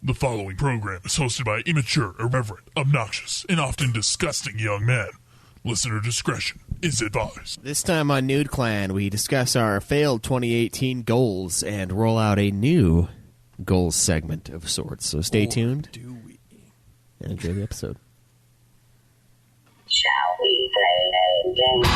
The following program is hosted by immature, irreverent, obnoxious, and often disgusting young men. Listener discretion is advised. This time on Nude Clan, we discuss our failed 2018 goals and roll out a new goals segment of sorts. So stay tuned and enjoy the episode. Shall we play a game?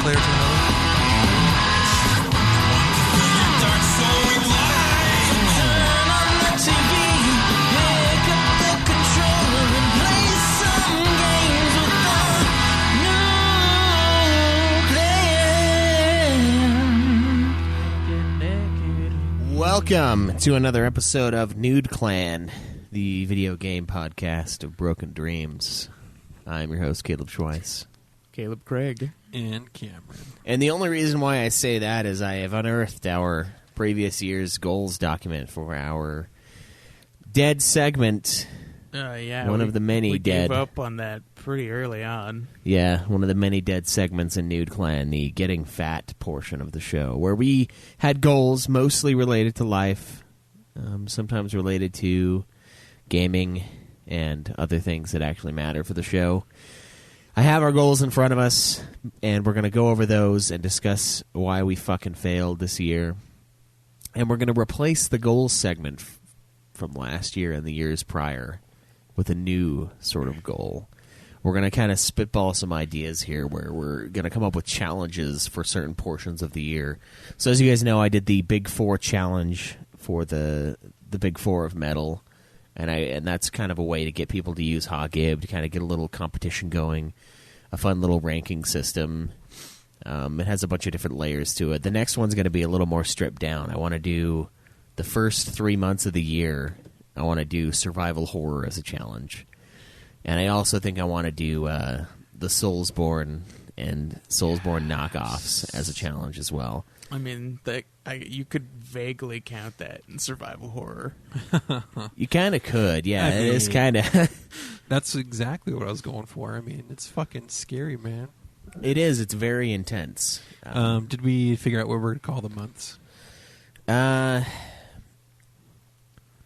Player to another. Welcome to another episode of Nude Clan, the video game podcast of broken dreams. I'm your host, Caleb Schweiss. Caleb Craig. And Cameron. And the only reason why I say that is I have unearthed our previous year's goals document for our dead segment. Yeah, one of the many we dead. Gave up on that pretty early on. Yeah, one of the many dead segments in Nude Clan, the getting fat portion of the show, where we had goals mostly related to life, sometimes related to gaming and other things that actually matter for the show. I have our goals in front of us, and we're going to go over those and discuss why we fucking failed this year. And we're going to replace the goals segment from last year and the years prior with a new sort of goal. We're going to kind of spitball some ideas here where we're going to come up with challenges for certain portions of the year. So as you guys know, I did the Big Four challenge for the Big Four of Metal. And that's kind of a way to get people to use Hogib, to kind of get a little competition going, a fun little ranking system. It has a bunch of different layers to it. The next one's going to be a little more stripped down. I want to do the first 3 months of the year. I want to do survival horror as a challenge. And I also think I want to do the Soulsborne and Soulsborne knockoffs as a challenge as well. I mean, you could vaguely count that in survival horror. You kind of could, yeah. It is kind of... That's exactly what I was going for. I mean, it's fucking scary, man. It is. It's very intense. Did we figure out what we're going to call the months?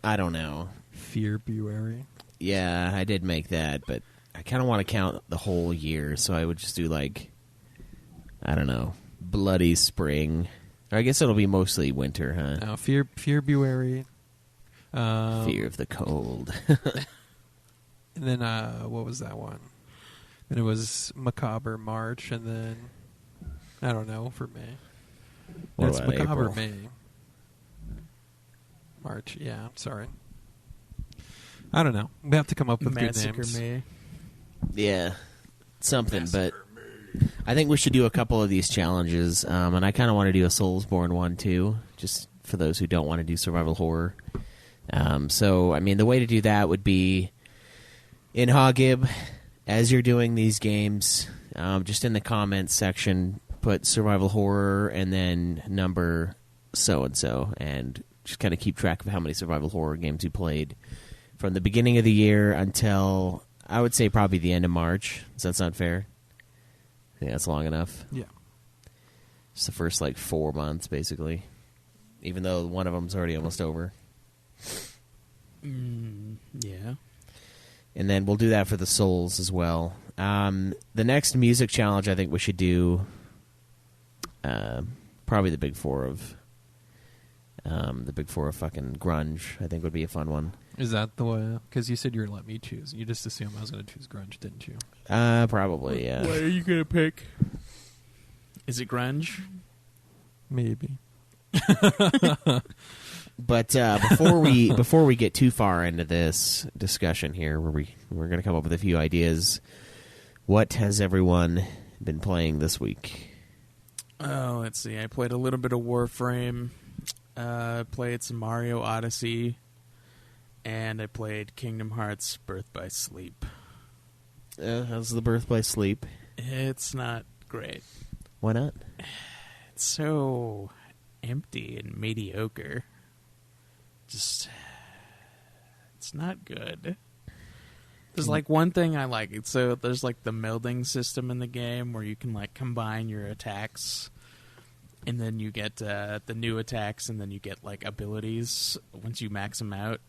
I don't know. February. Yeah, I did make that, but I kind of want to count the whole year, so I would just do, like, I don't know, Bloody Spring. Or I guess it'll be mostly winter, huh? No, February. Fear of the cold. And then, what was that one? Then it was Macabre March, and then, I don't know, for May. What It's about Macabre April? May. March, yeah, sorry. I don't know. We have to come up with Massacre good names. May. Yeah, something, but I think we should do a couple of these challenges, and I kind of want to do a Soulsborne one, too, just for those who don't want to do survival horror. So, I mean, the way to do that would be in Hogib, as you're doing these games, just in the comments section, put survival horror and then number so-and-so, and just kind of keep track of how many survival horror games you played from the beginning of the year until, I would say, probably the end of March. Does that sound fair? I think that's long enough. Yeah. Just the first, 4 months, basically. Even though one of them's already almost over. Yeah. And then we'll do that for the Souls as well. The next music challenge I think we should do, probably the Big Four of fucking Grunge, I think would be a fun one. Is that the way? Because you said you were going to let me choose. You just assumed I was going to choose Grunge, didn't you? Probably, yeah. What are you going to pick? Is it Grunge? Maybe. But before we get too far into this discussion here, where we're going to come up with a few ideas, what has everyone been playing this week? Oh, let's see. I played a little bit of Warframe. Played some Mario Odyssey. And I played Kingdom Hearts Birth by Sleep. How's the Birth by Sleep? It's not great. Why not? It's so empty and mediocre. Just, it's not good. There's like one thing I like. So there's like the melding system in the game where you can like combine your attacks, and then you get the new attacks, and then you get like abilities once you max them out.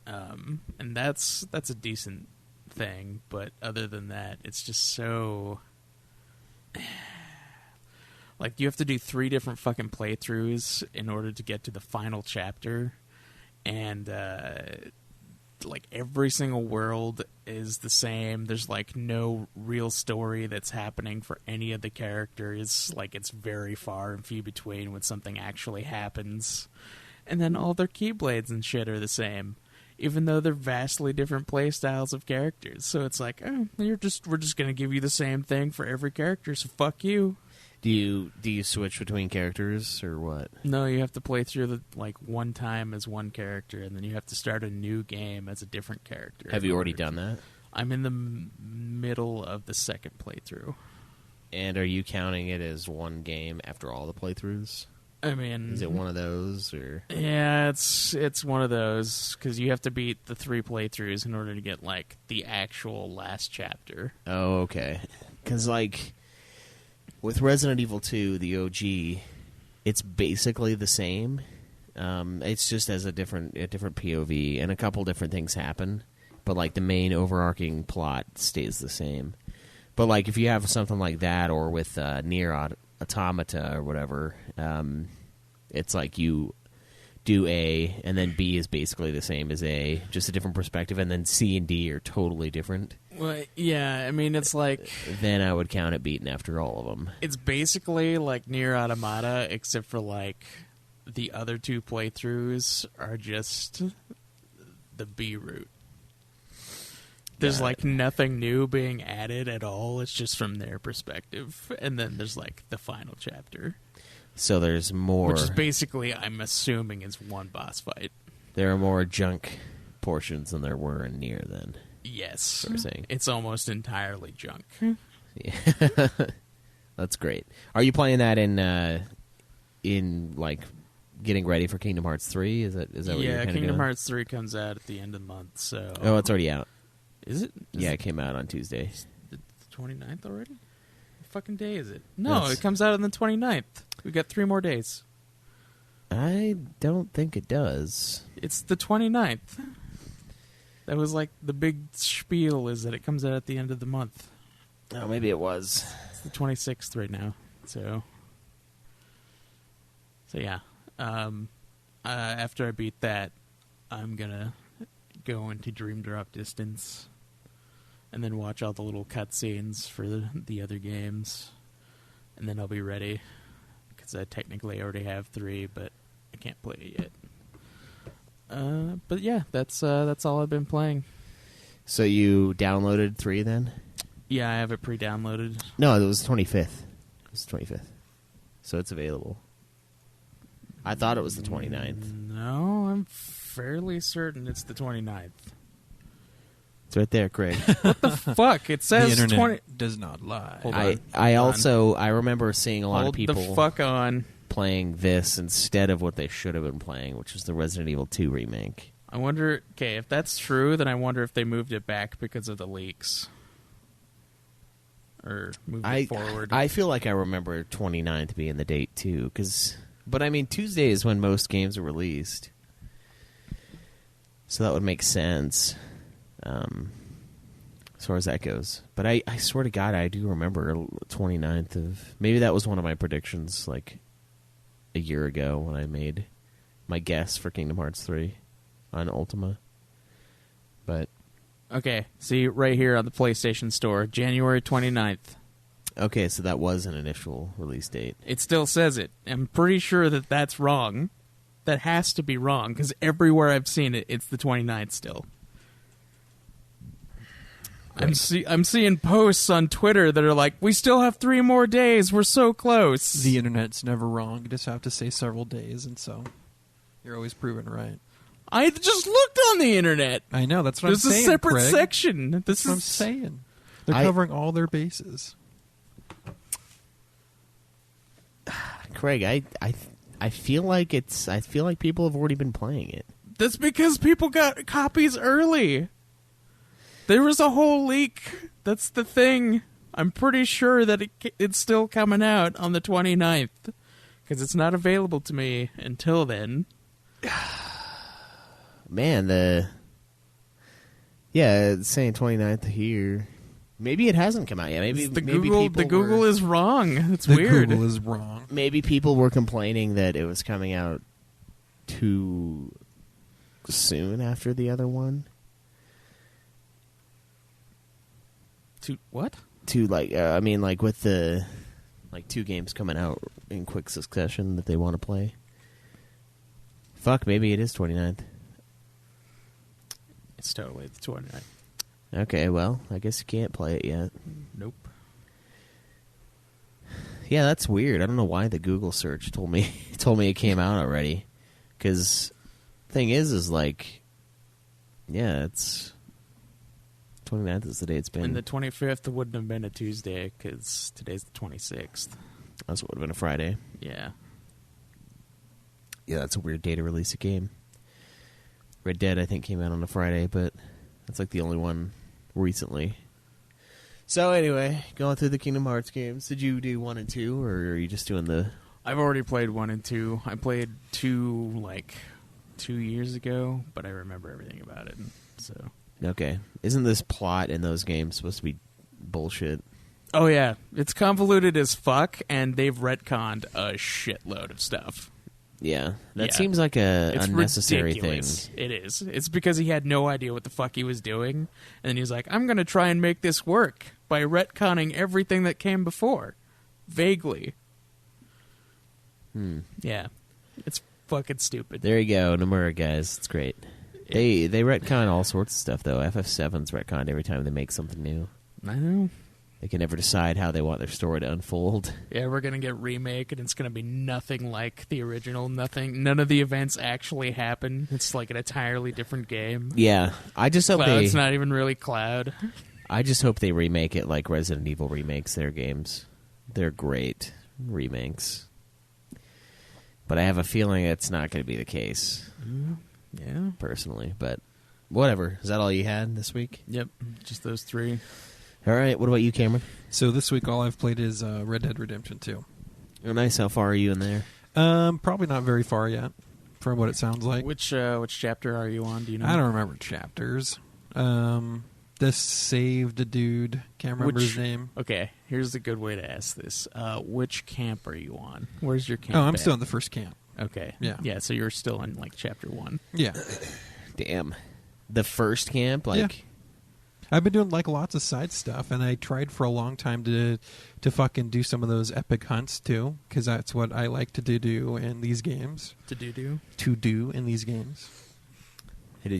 And that's a decent thing, but other than that, it's just so like you have to do 3 different fucking playthroughs in order to get to the final chapter, and like every single world is the same. There's like no real story that's happening for any of the characters. Like it's very far and few between when something actually happens, and then all their keyblades and shit are the same, even though they're vastly different play styles of characters. So it's like, oh, we're just gonna give you the same thing for every character, so fuck you. Do you switch between characters or what? No, you have to play through the like one time as one character, and then you have to start a new game as a different character. Have you already done that? I'm in the middle of the second playthrough. And are you counting it as one game after all the playthroughs? I mean, Is it one of those, or? yeah, it's one of those because you have to beat the 3 playthroughs in order to get like the actual last chapter. Oh, okay. Because like with Resident Evil 2, the OG, it's basically the same. It's just as a different POV, and a couple different things happen, but like the main overarching plot stays the same. But like if you have something like that, or with Nier Automata or whatever, it's like you do A, and then B is basically the same as A, just a different perspective, and then C and D are totally different. Well, yeah, I mean, it's like... Then I would count it beaten after all of them. It's basically like Nier Automata, except for like the other 2 playthroughs are just the B route. There's like nothing new being added at all. It's just from their perspective. And then there's like the final chapter. So there's more... Which is basically, I'm assuming, is one boss fight. There are more junk portions than there were in Nier then. Yes. What I'm saying. It's almost entirely junk. Yeah. That's great. Are you playing that in like getting ready for Kingdom Hearts 3? Is that what you're Yeah, kinda Kingdom doing? Hearts 3 comes out at the end of the month, so... Oh, it's already out. Is it? Yeah, it came out on Tuesday. The 29th already? What fucking day is it? No, Yes. it comes out on the 29th. We got 3 more days. I don't think it does. It's the 29th. That was like the big spiel, is that it comes out at the end of the month. Oh, maybe it was. It's the 26th right now. So yeah. After I beat that, I'm gonna go into Dream Drop Distance and then watch all the little cutscenes for the other games, and then I'll be ready because I technically already have 3, but I can't play it yet. But yeah, that's all I've been playing. So you downloaded 3 then? Yeah, I have it pre-downloaded. No, it was 25th. It was 25th. So it's available. I thought it was the 29th. No, I'm fairly certain it's the 29th. It's right there, Craig. What the fuck? It The says internet 20. does not lie. Hold I on. I remember seeing a lot Hold of people the fuck on. playing this instead of what they should have been playing, which was the Resident Evil 2 remake. I wonder... Okay, if that's true, then I wonder if they moved it back because of the leaks. Or moved it forward. I feel like I remember 29th being the date, too. But, I mean, Tuesday is when most games are released. So that would make sense. As far as that goes. But I swear to God, I do remember 29th of... Maybe that was one of my predictions, like, a year ago when I made my guess for Kingdom Hearts 3 on Ultima. But... Okay, see, right here on the PlayStation Store, January 29th. Okay, so that was an initial release date. It still says it. I'm pretty sure that that's wrong. That has to be wrong, because everywhere I've seen it, it's the 29th still. I'm seeing posts on Twitter that are like, we still have 3 more days, we're so close. The internet's never wrong. You just have to say several days, and so you're always proven right. I just looked on the internet. I know, that's what There's I'm saying, a separate Craig. section. That's what I'm saying. They're I- covering all their bases. Craig, I feel like people have already been playing it. That's because people got copies early. There was a whole leak. That's the thing. I'm pretty sure that it's still coming out on the 29th. Because it's not available to me until then. Man, it's saying 29th here. Maybe it hasn't come out yet. Maybe Google is wrong. It's The weird. Google is wrong. Maybe people were complaining that it was coming out too soon after the other one. To what? To with the two games coming out in quick succession that they want to play. Fuck, maybe it is 29th. It's totally the 29th. Okay, well, I guess you can't play it yet. Nope. Yeah, that's weird. I don't know why the Google search told me it came out already. Because thing is it's 29th is the day it's been. And the 25th wouldn't have been a Tuesday because today's the 26th. That's what would have been a Friday. Yeah. Yeah, that's a weird day to release a game. Red Dead, I think, came out on a Friday, but that's like the only one recently. So anyway, going through the Kingdom Hearts games, did you do 1 and 2, or are you just doing the... I've already played 1 and 2. I played 2 2 years ago, but I remember everything about it. So Okay. Isn't this plot in those games supposed to be bullshit? Oh yeah, it's convoluted as fuck, and they've retconned a shitload of stuff. Yeah. That Yeah. seems like a It's unnecessary ridiculous. thing. It is. It's because he had no idea what the fuck he was doing, and then he's like, I'm going to try and make this work by retconning everything that came before. Vaguely. Yeah. It's fucking stupid. There you go, Nomura guys. It's great. They retcon all sorts of stuff, though. FF7's retconned every time they make something new. I know. They can never decide how they want their story to unfold. Yeah, we're going to get remake, and it's going to be nothing like the original. None of the events actually happen. It's like an entirely different game. Yeah, I just hope Cloud's not even really Cloud. I just hope they remake it like Resident Evil remakes their games. They're great remakes. But I have a feeling it's not going to be the case. Yeah. Personally, but whatever. Is that all you had this week? Yep, just those 3. All right, what about you, Cameron? So this week all I've played is Red Dead Redemption 2. Oh, nice. How far are you in there? Probably not very far yet, from what it sounds like. Which chapter are you on? Do you know? I don't remember chapters. This saved a dude. Can't remember his name. Okay, here's a good way to ask this. Which camp are you on? Where's your camp? Oh, I'm at? still in the first camp. Okay. Yeah. Yeah, so you're still in chapter 1. Yeah. Damn. The first camp, Yeah. I've been doing lots of side stuff, and I tried for a long time to fucking do some of those epic hunts too, because that's what I like to do in these games. To do? To do in these games. Have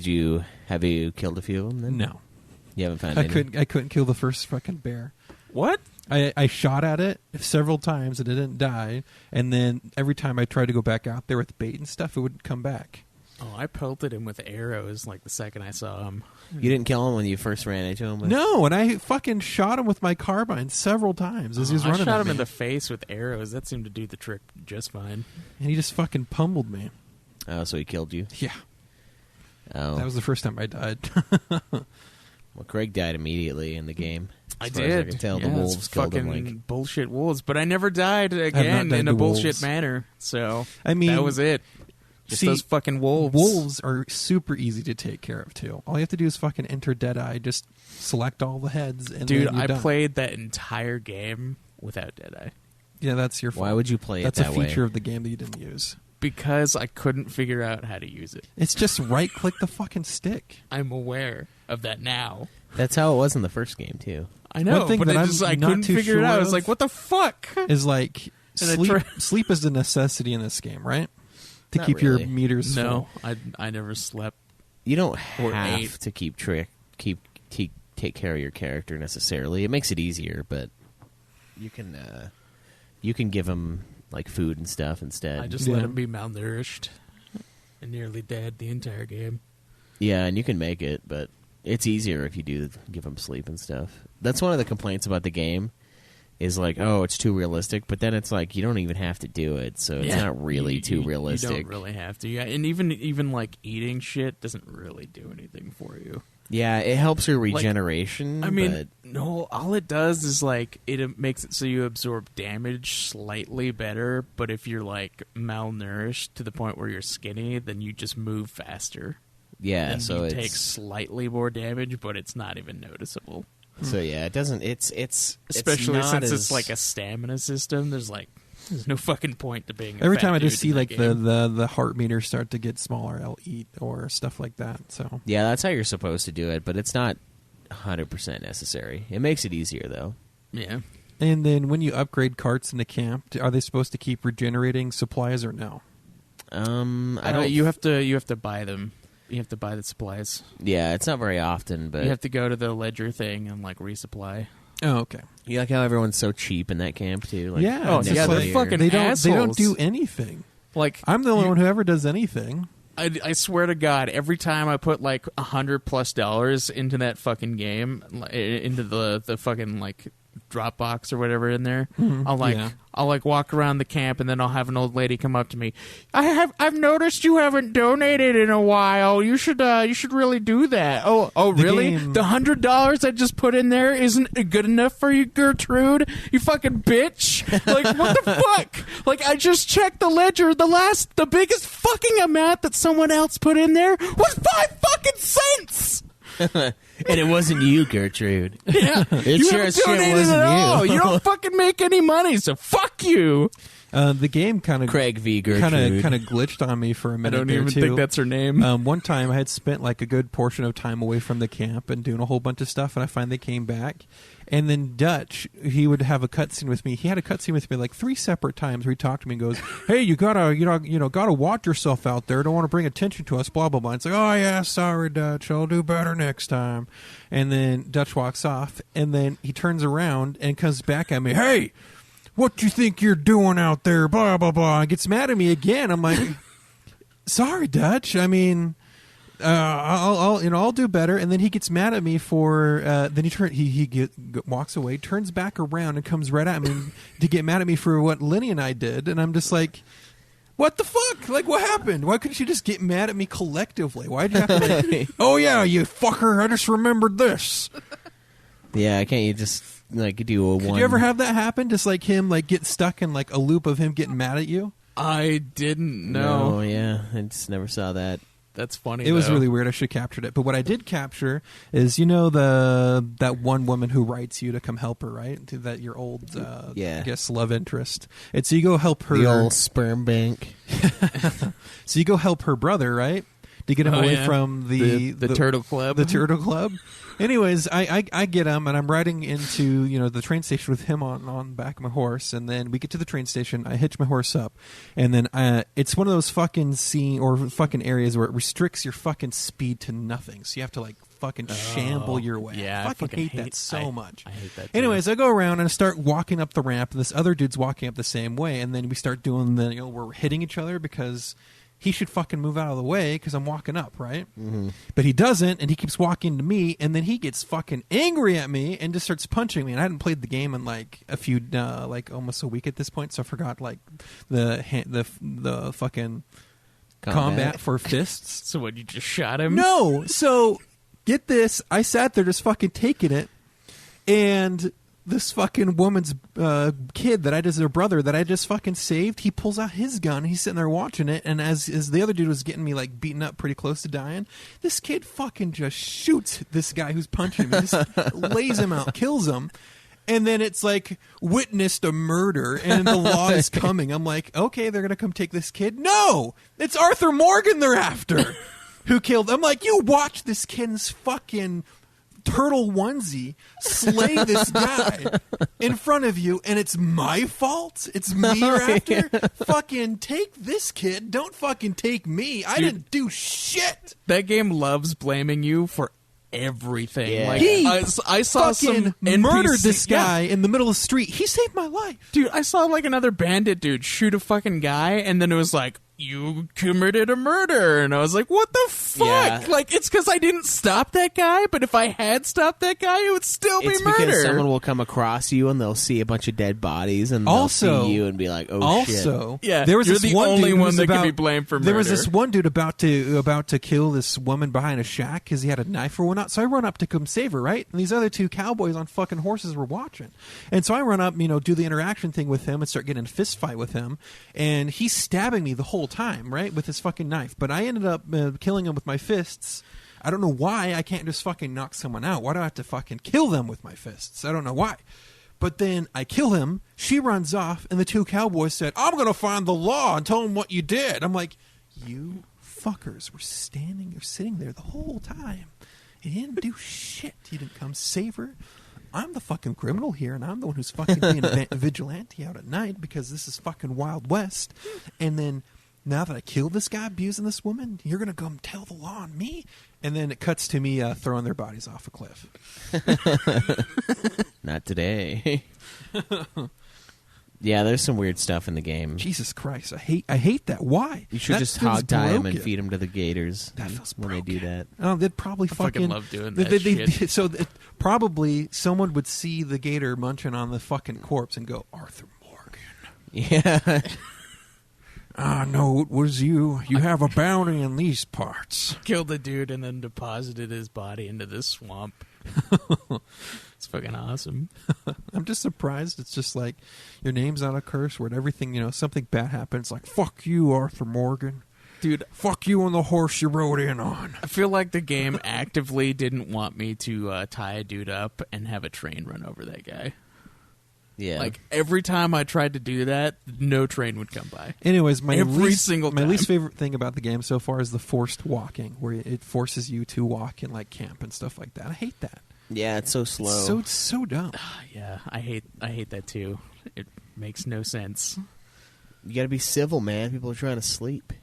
you killed a few of them then? No, You haven't found I any? couldn't kill the first fucking bear. What? I shot at it several times and it didn't die, and then every time I tried to go back out there with bait and stuff, it wouldn't come back. Oh, I pelted him with arrows the second I saw him. You didn't kill him when you first ran into him? No, and I fucking shot him with my carbine several times as he was running I shot at him me. in the face with arrows. That seemed to do the trick just fine. And he just fucking pummeled me. Oh, so he killed you? Yeah. Oh. That was the first time I died. Well, Craig died immediately in the game. I As far as I did. can tell, Yeah, the wolves it's killed him. fucking bullshit wolves. But I never died not again died in a to bullshit wolves. manner. So I mean, that was it. Just see, those fucking wolves. Wolves are super easy to take care of too. All you have to do is fucking enter Deadeye, just select all the heads, and Dude, then you're I done. played that entire game without Deadeye. Yeah, that's your fault. Why would you play That's it that a feature way? of the game that you didn't use. Because I couldn't figure out how to use it. It's just right click the fucking stick. I'm aware of that now. That's how it was in the first game, too. I know, One thing but that I I'm not couldn't too figure it sure out. I was of like, what the fuck? Is like And I sleep. Sleep is a necessity in this game, right? To Not keep really. your meters No, full. I never slept. You don't Or have ate. to take care of your character necessarily. It makes it easier, but you can give him food and stuff instead. I just let him be malnourished and nearly dead the entire game. Yeah, and you can make it, but it's easier if you do give him sleep and stuff. That's one of the complaints about the game is like, oh, it's too realistic, but then it's like you don't even have to do it, so it's not really too realistic. You don't really have to. Yeah, and even like eating shit doesn't really do anything for you. Yeah, it helps your regeneration. I mean, but... no, all it does is like it makes it so you absorb damage slightly better, but if you're like malnourished to the point where you're skinny, then you just move faster. Yeah, and so you it's take slightly more damage, but it's not even noticeable. So yeah, it doesn't. It's especially it's since it's like a stamina system. There's no fucking point to being. Every a fat time I dude just see in that like game. the heart meter start to get smaller, I'll eat or stuff like that. So yeah, that's how you're supposed to do it, but it's not 100% necessary. It makes it easier though. Yeah. And then when you upgrade carts in the camp, are they supposed to keep regenerating supplies or no? I don't. You have to buy them. You have to buy the supplies. Yeah, it's not very often, but You have to go to the ledger thing and like resupply. Oh, okay. you like how everyone's so cheap in that camp too. Like, Yeah. Oh, it's yeah, just they're like, fucking they don't assholes. do anything. Like I'm the only one who ever does anything. I swear to God, every time I put like $100+ into that fucking game, into the fucking like Dropbox or whatever in there, I'll walk around the camp and then I'll have an old lady come up to me. I've noticed you haven't donated in a while. You should really do that. Oh really? The $100 I just put in there isn't good enough for you, Gertrude? You fucking bitch! Like what the fuck? Like I just checked the ledger. The biggest fucking amount that someone else put in there was 5 fucking cents. and it wasn't you, Gertrude. Yeah, It you sure haven't as shit donated wasn't at all. you. You don't fucking make any money, so fuck you. The game kind of Craig V. Gertrude. kind of glitched on me for a I minute. don't even too. think that's her name. One time I had spent like a good portion of time away from the camp and doing a whole bunch of stuff, and I finally came back. And then Dutch, he would have a cutscene with me. He had a cutscene with me like 3 separate times where he talked to me and goes, "Hey, you gotta gotta watch yourself out there. Don't want to bring attention to us." Blah blah blah. It's like, "Oh yeah, sorry, Dutch. I'll do better next time." And then Dutch walks off, and then he turns around and comes back at me. "Hey, what you think you're doing out there?" Blah blah blah. And gets mad at me again. I'm like, "Sorry, Dutch. I mean, I'll do better." And then he gets mad at me for. Then he walks away, turns back around, and comes right at me to get mad at me for what Lenny and I did. And I'm just like, "What the fuck? Like, what happened? Why couldn't you just get mad at me collectively? Why'd you have to like, oh yeah, you fucker, I just remembered this." Yeah, can't you just like do a one? Did you ever have that happen? Just like him, like get stuck in like a loop of him getting mad at you? I didn't know. No, yeah, I just never saw that. That's funny. It was though. really weird. I should have captured it. But what I did capture is, that one woman who writes you to come help her, right? That your old, I guess, love interest. And so you go help her. The old sperm bank. So you go help her brother, right? To get him away from the Turtle Club. The Turtle Club. Anyways, I get him, and I'm riding into the train station with him on the back of my horse, and then we get to the train station. I hitch my horse up, and then it's one of those fucking fucking areas where it restricts your fucking speed to nothing. So you have to like fucking shamble your way. Yeah, I fucking hate that so much. I hate that too. Anyways, I go around and I start walking up the ramp, and this other dude's walking up the same way, and then we start doing we're hitting each other because he should fucking move out of the way because I'm walking up, right? Mm-hmm. But he doesn't, and he keeps walking to me, and then he gets fucking angry at me and just starts punching me. And I hadn't played the game in like a few, like almost a week at this point, so I forgot like the fucking combat for fists. So what? You just shot him? No. So get this, I sat there just fucking taking it, and this fucking woman's kid their brother that I just fucking saved, he pulls out his gun. He's sitting there watching it, and as the other dude was getting me like beaten up pretty close to dying, this kid fucking just shoots this guy who's punching me, just lays him out, kills him. And then it's like witnessed a murder and the law is coming. I'm like, okay, they're gonna come take this kid. No, it's Arthur Morgan they're after, who killed. I'm like, you watch this kid's fucking turtle onesie slay this guy in front of you, and it's my fault. It's me you're after. Fucking take this kid. Don't fucking take me. I didn't do shit. That game loves blaming you for everything. Yeah. Like He I saw some fucking murdered NPC this guy in the middle of the street. He saved my life. Dude, I saw like another bandit dude shoot a fucking guy, and then it was like, you committed a murder. And I was like, what the fuck? Yeah. Like, it's because I didn't stop that guy, but if I had stopped that guy, it would still It's be murder. because someone will come across you and they'll see a bunch of dead bodies and they'll Also- see you and be like, "Oh shit!" Also, Yeah, there was you're this the one only dude who one was that could about- be blamed for There was murder. this one dude about to kill this woman behind a shack because he had a knife or whatnot. So I run up to come save her, right? And these other two cowboys on fucking horses were watching. And so I run up, do the interaction thing with him and start getting in a fist fight with him. And he's stabbing me the whole time, right, with his fucking knife. But I ended up killing him with my fists. I don't know why I can't just fucking knock someone out. Why do I have to fucking kill them with my fists? I don't know why. But then I kill him, she runs off, and the two cowboys said, I'm going to find the law and tell him what you did. I'm like, you fuckers were sitting there the whole time. You didn't do shit. You didn't come save her. I'm the fucking criminal here, and I'm the one who's fucking being a vigilante out at night because this is fucking Wild West. And then now that I killed this guy abusing this woman, you're going to come tell the law on me? And then it cuts to me throwing their bodies off a cliff. Not today. Yeah, there's some weird stuff in the game. Jesus Christ, I hate that. Why? You should That just feels hog tie them and broken. feed them to the gators That feels when they do broken. that. Oh, they'd probably fucking love doing that shit. So probably someone would see the gator munching on the fucking corpse and go, Arthur Morgan. Yeah. No, it was you. You have a bounty in these parts. Killed the dude and then deposited his body into this swamp. It's fucking awesome. I'm just surprised. It's just like your name's not a curse word. Everything, something bad happens. Like, fuck you, Arthur Morgan. Dude, Fuck you on the horse you rode in on. I feel like the game actively didn't want me to tie a dude up and have a train run over that guy. Yeah. Like, every time I tried to do that, no train would come by. Anyways, my Every single time. least favorite thing about the game so far is the forced walking, where it forces you to walk in like camp and stuff like that. I hate that. yeah, it's so slow. It's so dumb. Yeah, I hate that too. It makes no sense. You got to be civil, man. People are trying to sleep.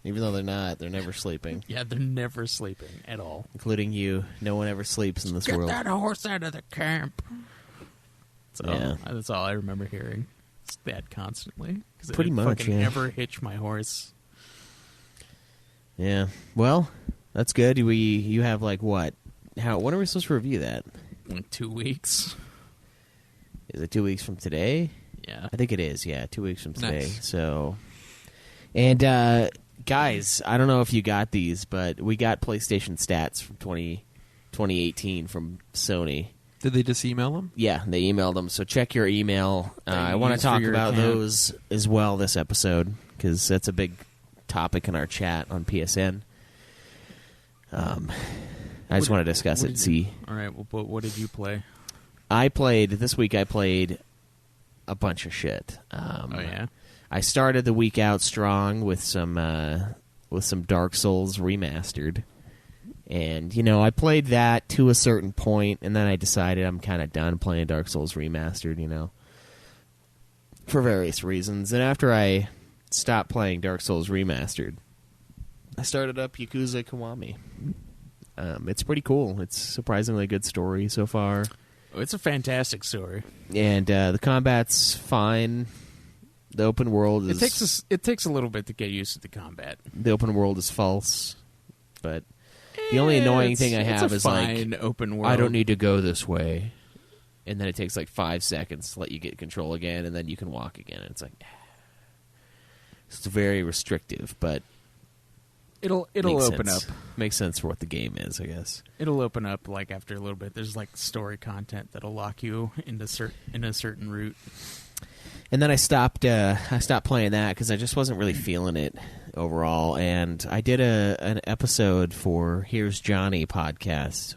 Even though they're not. They're never sleeping. Yeah, they're never sleeping at all. Including you. No one ever sleeps in this Get world. that horse out of the camp. Yeah. That's all I remember hearing. It's that constantly. Because Pretty much, fucking yeah. never hitch my horse. Yeah. Well, that's good. You have like what? When are we supposed to review that? Like 2 weeks. Is it 2 weeks from today? Yeah. I think it is. Yeah, 2 weeks from today. Nice. So, and guys, I don't know if you got these, but we got PlayStation stats from 2018 from Sony. Did they just email them? Yeah, they emailed them. So check your email. I want to use for talk your about account. those as well this episode because that's a big topic in our chat on PSN. I just want to discuss it. See, All right, well, what did you play? this week. I played a bunch of shit. Oh, yeah? I started the week out strong with some Dark Souls Remastered. And, I played that to a certain point, and then I decided I'm kind of done playing Dark Souls Remastered, for various reasons. And after I stopped playing Dark Souls Remastered, I started up Yakuza Kiwami. It's pretty cool. It's surprisingly good story so far. Oh, it's a fantastic story. And the combat's fine. The open world is... It takes a little bit to get used to the combat. The open world is false, but... The only annoying thing I have is fine open world. I don't need to go this way. And then it takes like 5 seconds to let you get control again, and then you can walk again. And it's like... It's very restrictive, but... It'll makes open sense. up. Makes sense for what the game is, I guess. It'll open up like after a little bit. There's like story content that'll lock you into in a certain route. And then I stopped playing that because I just wasn't really feeling it overall. And I did an episode for Here's Johnny podcast.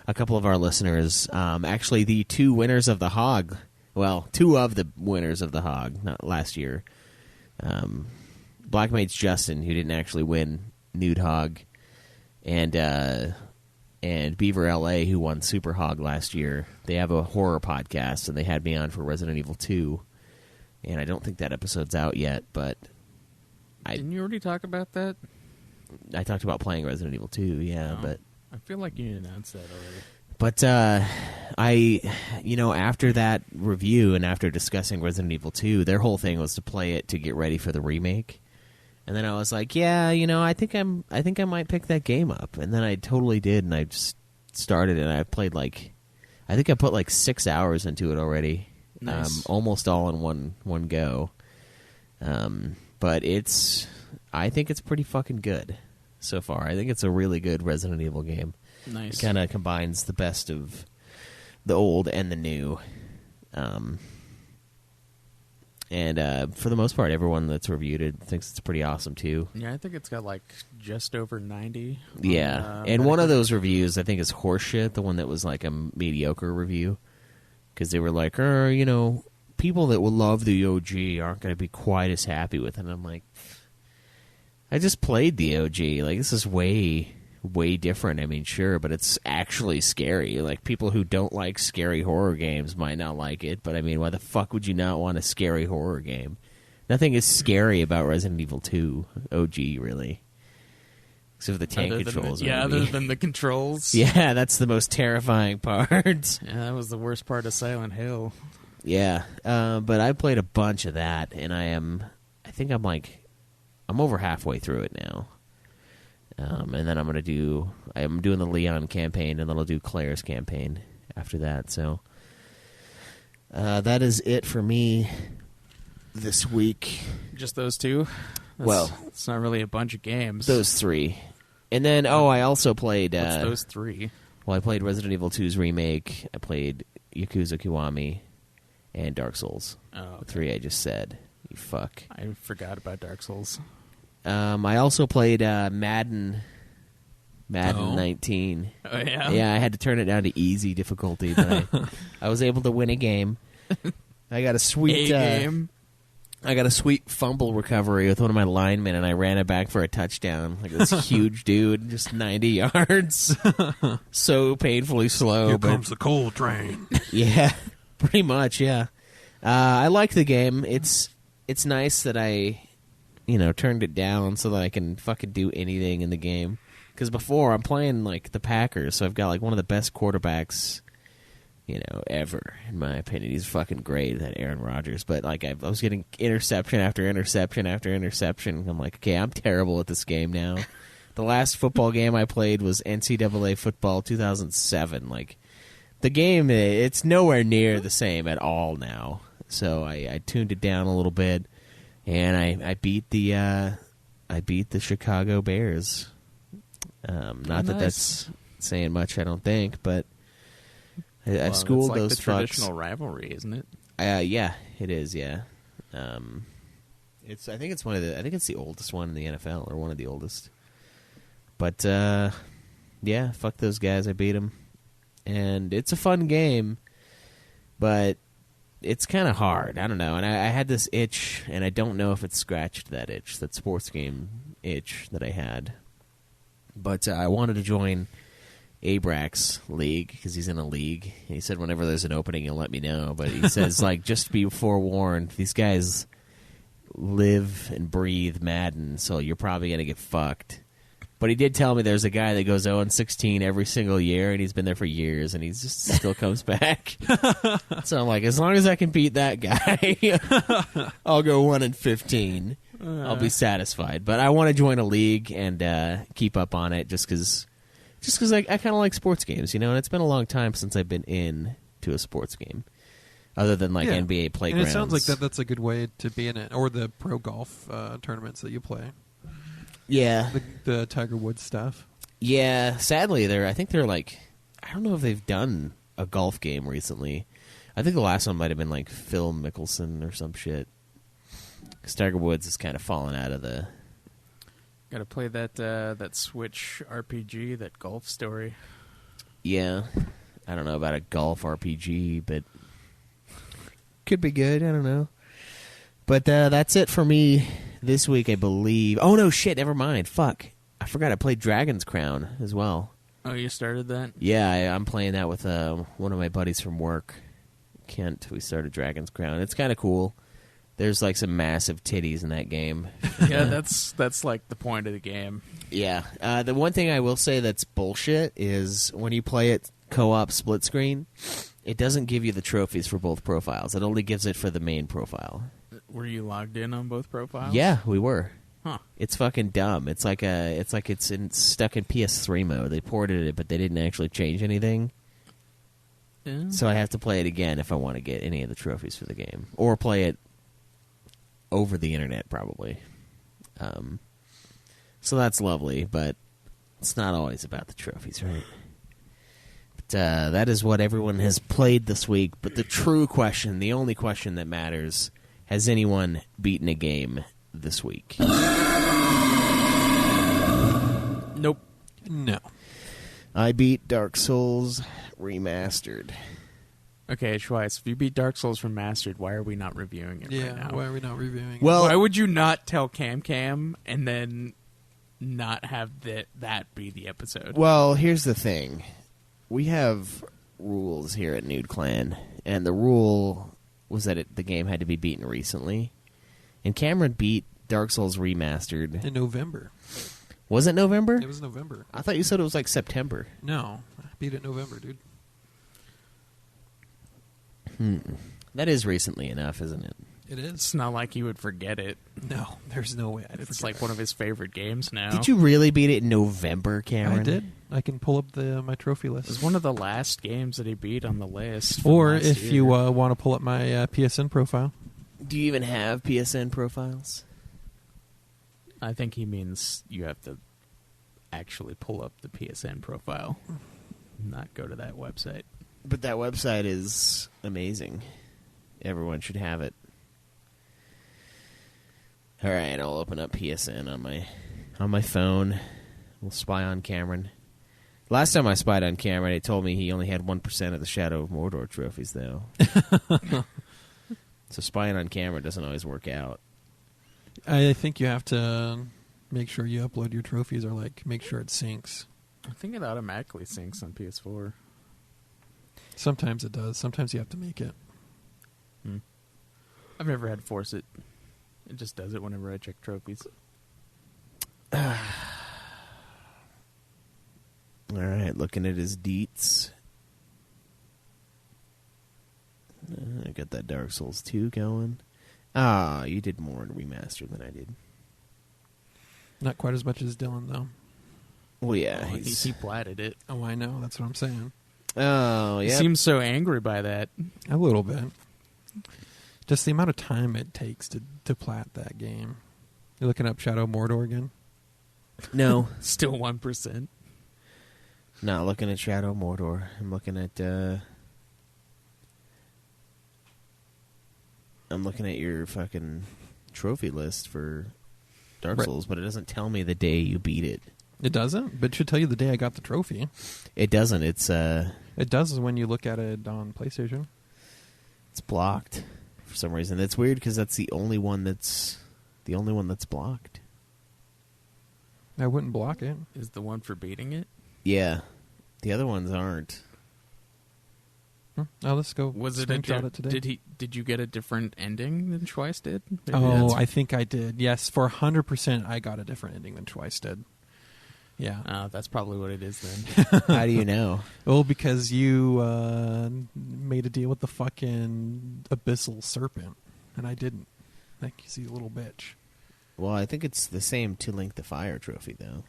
A couple of our listeners, actually the two winners of the Hog. Well, two of the winners of the Hog, not last year. Blackmaid's Justin, who didn't actually win Nude Hog, and Beaver LA, who won Super Hog last year. They have a horror podcast, and they had me on for Resident Evil 2. And I don't think that episode's out yet, but Didn't you already talk about that? I talked about playing Resident Evil 2, yeah, No. but... I feel like you announced that already. But after that review and after discussing Resident Evil 2, their whole thing was to play it to get ready for the remake. And then I was like, yeah, I think I might pick that game up. And then I totally did, and I just started it. And I played I think I put 6 hours into it already. Nice. Almost all in one go. But I think it's pretty fucking good so far. I think it's a really good Resident Evil game. Nice. It kind of combines the best of the old and the new. And for the most part, everyone that's reviewed it thinks it's pretty awesome too. Yeah, I think it's got just over 90. Yeah, and one of those reviews I think is horseshit. The one that was a mediocre review, because they were like, people that will love the OG aren't going to be quite as happy with it. And I'm like, I just played the OG. This is way different. I mean, sure, but it's actually scary. People who don't like scary horror games might not like it, but I mean, why the fuck would you not want a scary horror game? Nothing is scary about Resident Evil 2 OG, really. Except for the tank controls. Other than the controls. Yeah, that's the most terrifying part. Yeah, that was the worst part of Silent Hill. Yeah, but I played a bunch of that, and I think I'm over halfway through it now. And then I'm doing the Leon campaign, and then I'll do Claire's campaign after that. So that is it for me this week. Just those two? It's not really a bunch of games. Those three. And then, I also played... What's those three? Well, I played Resident Evil 2's remake, I played Yakuza Kiwami, and Dark Souls. Oh, okay. The three I just said. You fuck. I forgot about Dark Souls. I also played Madden 19. Oh, yeah? Yeah, I had to turn it down to easy difficulty, but I was able to win a game. I got a sweet game. I got a sweet fumble recovery with one of my linemen, and I ran it back for a touchdown. This huge dude, just 90 yards. So painfully slow. Here comes the coal train. Yeah, pretty much, yeah. I like the game. It's nice that I... turned it down so that I can fucking do anything in the game. Because before, I'm playing, the Packers, so I've got, one of the best quarterbacks, ever, in my opinion. He's fucking great, that Aaron Rodgers. But, I was getting interception after interception after interception. I'm like, okay, I'm terrible at this game now. The last football game I played was NCAA football 2007. The game, it's nowhere near the same at all now. So I tuned it down a little bit. And I beat the Chicago Bears. Not that that's saying much, I don't think, but I schooled those the fucks. Traditional rivalry, isn't it? Yeah, it is. Yeah, I think it's the oldest one in the NFL, or one of the oldest. But yeah, fuck those guys. I beat them, and it's a fun game, but it's kind of hard. I don't know. And I had this itch, and I don't know if it scratched that itch, that sports game itch that I had. But I wanted to join Abrax's league, because he's in a league. He said whenever there's an opening, he'll let me know. But he says, just be forewarned, these guys live and breathe Madden, so you're probably going to get fucked. But he did tell me there's a guy that goes 0-16 every single year, and he's been there for years, and he just still comes back. So I'm like, as long as I can beat that guy, I'll go 1-15. I'll be satisfied. But I want to join a league and keep up on it, just because I kind of like sports games, and it's been a long time since I've been in to a sports game, other than NBA Playgrounds. And it sounds like that's a good way to be in it, or the pro golf tournaments that you play. Yeah, the Tiger Woods stuff. Yeah, sadly, I don't know if they've done a golf game recently. I think the last one might have been Phil Mickelson or some shit. Because Tiger Woods has kind of fallen out of the... Got to play that Switch RPG, that Golf Story. Yeah, I don't know about a golf RPG, but could be good. I don't know. But that's it for me this week, I believe. Oh, no, shit, never mind. Fuck. I forgot I played Dragon's Crown as well. Oh, you started that? Yeah, I'm playing that with one of my buddies from work, Kent. We started Dragon's Crown. It's kind of cool. There's some massive titties in that game. Yeah, that's the point of the game. Yeah. The one thing I will say that's bullshit is when you play it co-op split screen, it doesn't give you the trophies for both profiles. It only gives it for the main profile. Were you logged in on both profiles? Yeah, we were. Huh. It's fucking dumb. It's like stuck in PS3 mode. They ported it, but they didn't actually change anything. Yeah. So I have to play it again if I want to get any of the trophies for the game, or play it over the internet, probably. So that's lovely, but it's not always about the trophies, right? But that is what everyone has played this week. But the true question, the only question that matters, has anyone beaten a game this week? Nope. No. I beat Dark Souls Remastered. Okay, Schweiss, if you beat Dark Souls Remastered, why are we not reviewing it right now? Why are we not reviewing Well, Why would you not tell Cam and then not have that be the episode? Well, here's the thing. We have rules here at Nude Clan, and the rule was that the game had to be beaten recently. And Cameron beat Dark Souls Remastered. in November? Was it November? It was November. I thought you said it was like September. No, I beat it November, dude. That is recently enough, isn't it? It is. It's not like you would forget it. No, there's no way. It's like one of his favorite games now. Did you really beat it in November, Cameron? I did. I can pull up my trophy It list. was one of the last games that he beat on the list. from Or last if year. you want to pull up my PSN profile. Do you even have PSN profiles? I think he means you have to actually pull up the PSN profile, not go to that website. But that website is amazing. Everyone should have it. All right, I'll open up PSN on my phone. We'll spy on Cameron. Last time I spied on Cameron, it told me he only had 1% of the Shadow of Mordor trophies, though. So spying on Cameron doesn't always work out. I think you have to make sure you upload your trophies, or make sure it syncs. I think it automatically syncs on PS4. Sometimes it does. Sometimes you have to make it. I've never had to force it. It just does it whenever I check trophies. All right, looking at his deets. I got that Dark Souls 2 going. You did more in Remastered than I did. Not quite as much as Dylan, though. Well, yeah. He platted it. Oh, I know. That's what I'm saying. Oh, He yeah. seems so angry by that. A little bit. Just the amount of time it takes to plat that game. You're looking up Shadow of Mordor again? No, Still 1%. not looking at Shadow of Mordor. I'm looking at your fucking trophy list for Dark Right. Souls, but it doesn't tell me the day you beat it. It doesn't? But it should tell you the day I got the trophy. It doesn't. It's It does when you look at it on PlayStation. it's blocked for some reason. That's weird because that's the only one that's blocked. I wouldn't block it. Is the one for beating it? Yeah, the other ones aren't. Oh, let's go. Was it screenshot it today. Did you get a different ending than Schweiss did? Maybe Oh, that's- I think I did. Yes, for 100%, I got a different ending than Schweiss did. Yeah. that's probably what it is then. How do you know? Well, because you made a deal with the fucking abyssal serpent, and I didn't. Like, he's a little bitch. Well, I think it's the same To Link the Fire trophy, though.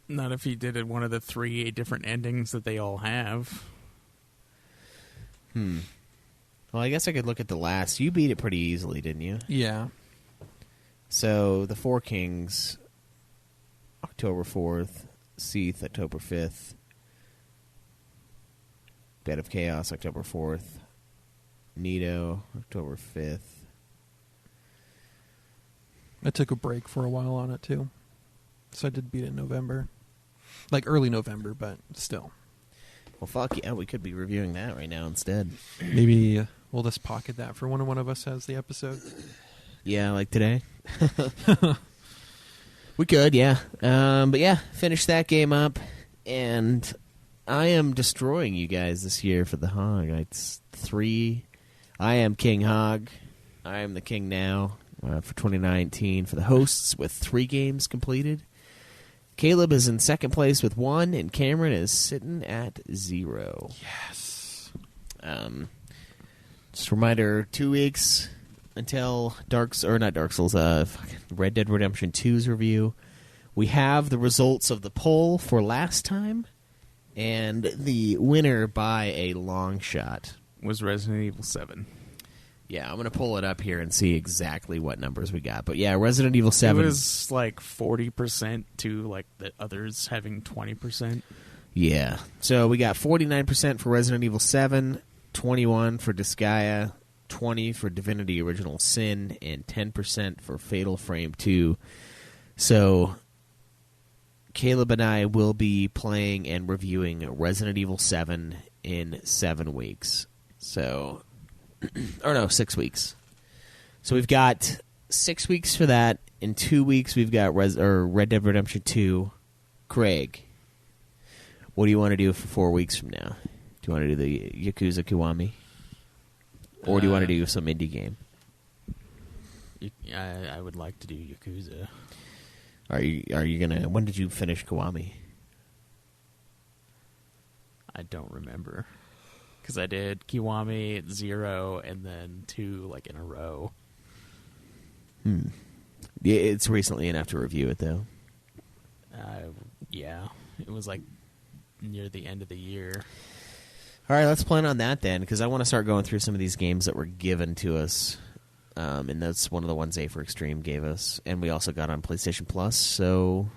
Not if he did it one of the 3 different endings that they all have. Well, I guess I could look at the last. You beat it pretty easily, didn't you? Yeah. So, the Four Kings, October 4th, Seath, October 5th, Bed of Chaos, October 4th, Nito, October 5th. I took a break for a while on it, too. So I did beat it in November. Like, early November, but still. Well, fuck yeah, we could be reviewing that right now instead. Maybe we'll just pocket that for when one of us has the episode. Yeah, like today. We could, yeah. But yeah, finish that game up, and I am destroying you guys this year for the Hog. It's 3. I am King Hog. I am the king now for 2019 for the hosts with 3 games completed. Caleb is in second place with 1, and Cameron is sitting at 0. Yes. Just a reminder, 2 weeks, until Red Dead Redemption 2's review. We have the results of the poll for last time, and the winner by a long shot Was Resident Evil 7. Yeah, I'm going to pull it up here and see exactly what numbers we got. But yeah, Resident Evil 7. It was like 40% to like the others having 20%. Yeah. So we got 49% for Resident Evil 7, 21 for Disgaea, 20 for Divinity Original Sin, and 10% for Fatal Frame 2. So Caleb and I will be playing and reviewing Resident Evil 7 in 7 weeks. So, or no, 6 weeks. So we've got 6 weeks for that. In 2 weeks, we've got Red Dead Redemption 2. Craig, what do you want to do for 4 weeks from now? Do you want to do the Yakuza Kiwami? Or do you want to do some indie game? I would like to do Yakuza. Are you gonna? When did you finish Kiwami? I don't remember. Because I did Kiwami 0 and then 2 like in a row. Yeah, it's recently enough to review it though. Yeah, it was like near the end of the year. All right, let's plan on that then, because I want to start going through some of these games that were given to us, and that's one of the ones A for Extreme gave us, and we also got on PlayStation Plus. So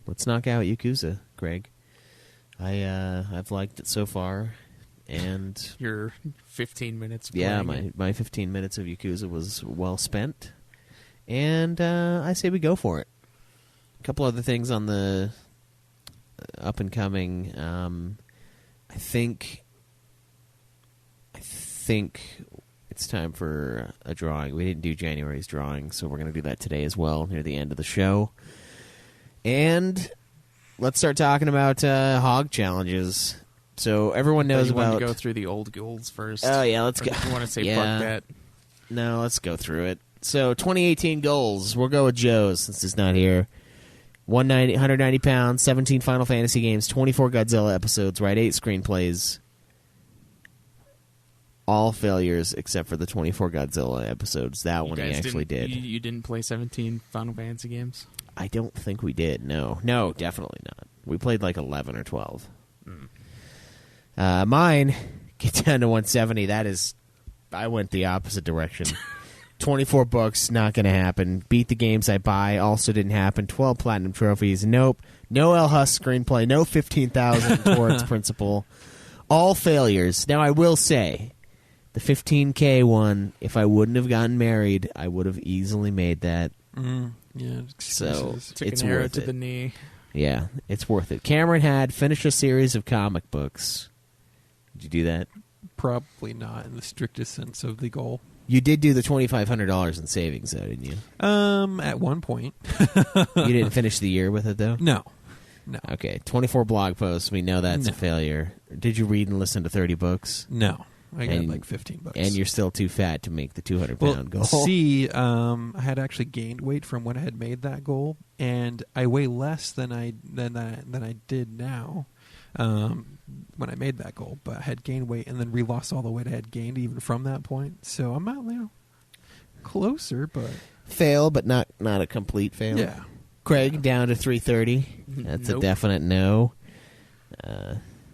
let's knock out Yakuza, Greg. I've liked it so far, and Your 15 minutes. yeah, playing my 15 minutes of Yakuza was well spent, and I say we go for it. A couple other things on the up and coming. I think it's time for a drawing. We didn't do January's drawing, so we're going to do that today as well, near the end of the show. And let's start talking about hog challenges. So everyone knows you about. want to go through the old goals first. Oh yeah, let's go. You want to say Yeah. fuck that? No, let's go through it. So 2018 goals. We'll go with Joe's since he's not here. 190 pounds, 17 Final Fantasy games, 24 Godzilla episodes, write 8 screenplays. All failures except for the 24 Godzilla episodes. That one he actually did. You didn't play 17 Final Fantasy games? I don't think we did. No, definitely not. We played like 11 or 12. Mine, get down to 170. That is, I went the opposite direction. 24 books, not going to happen. Beat the games I buy, also didn't happen. 12 platinum trophies, nope. No El Hus screenplay, no 15,000 towards principal. All failures. Now, I will say, the 15K one, if I wouldn't have gotten married, I would have easily made that. Yeah, So, excuses. Took it's an arrow worth to it. the knee. Yeah, it's worth it. Cameron had finished a series of comic books. Did you do that? Probably not in the strictest sense of the goal. You did do the $2,500 in savings, though, didn't you? At one point. You didn't finish the year with it, though? No. Okay, 24 blog posts. We know that's a failure. Did you read and listen to 30 books? No. I got And- like 15 bucks. And you're still too fat to make the 200-pound goal. See, I had actually gained weight from when I had made that goal, and I weigh less than I did now when I made that goal. But I had gained weight and then re-lost all the weight I had gained even from that point. So I'm not, closer, but Fail, but not a complete fail. yeah. Craig, down to 330. That's a Nope. definite no.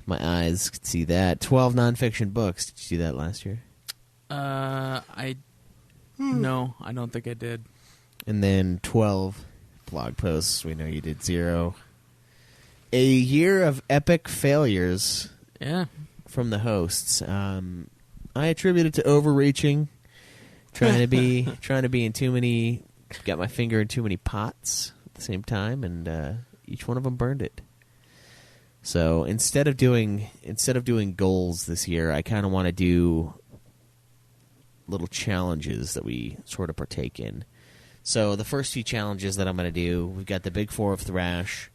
My eyes could see that. 12 nonfiction books. Did you do that last year? No, I don't think I did. And then 12 blog posts. We know you did 0. A year of epic failures Yeah. from the hosts. I attribute it to overreaching, trying to be in too many, got my finger in too many pots at the same time, and each one of them burned it. So instead of doing goals this year, I kind of want to do little challenges that we sort of partake in. So the first few challenges that I'm going to do, we've got the big Four of Thrash.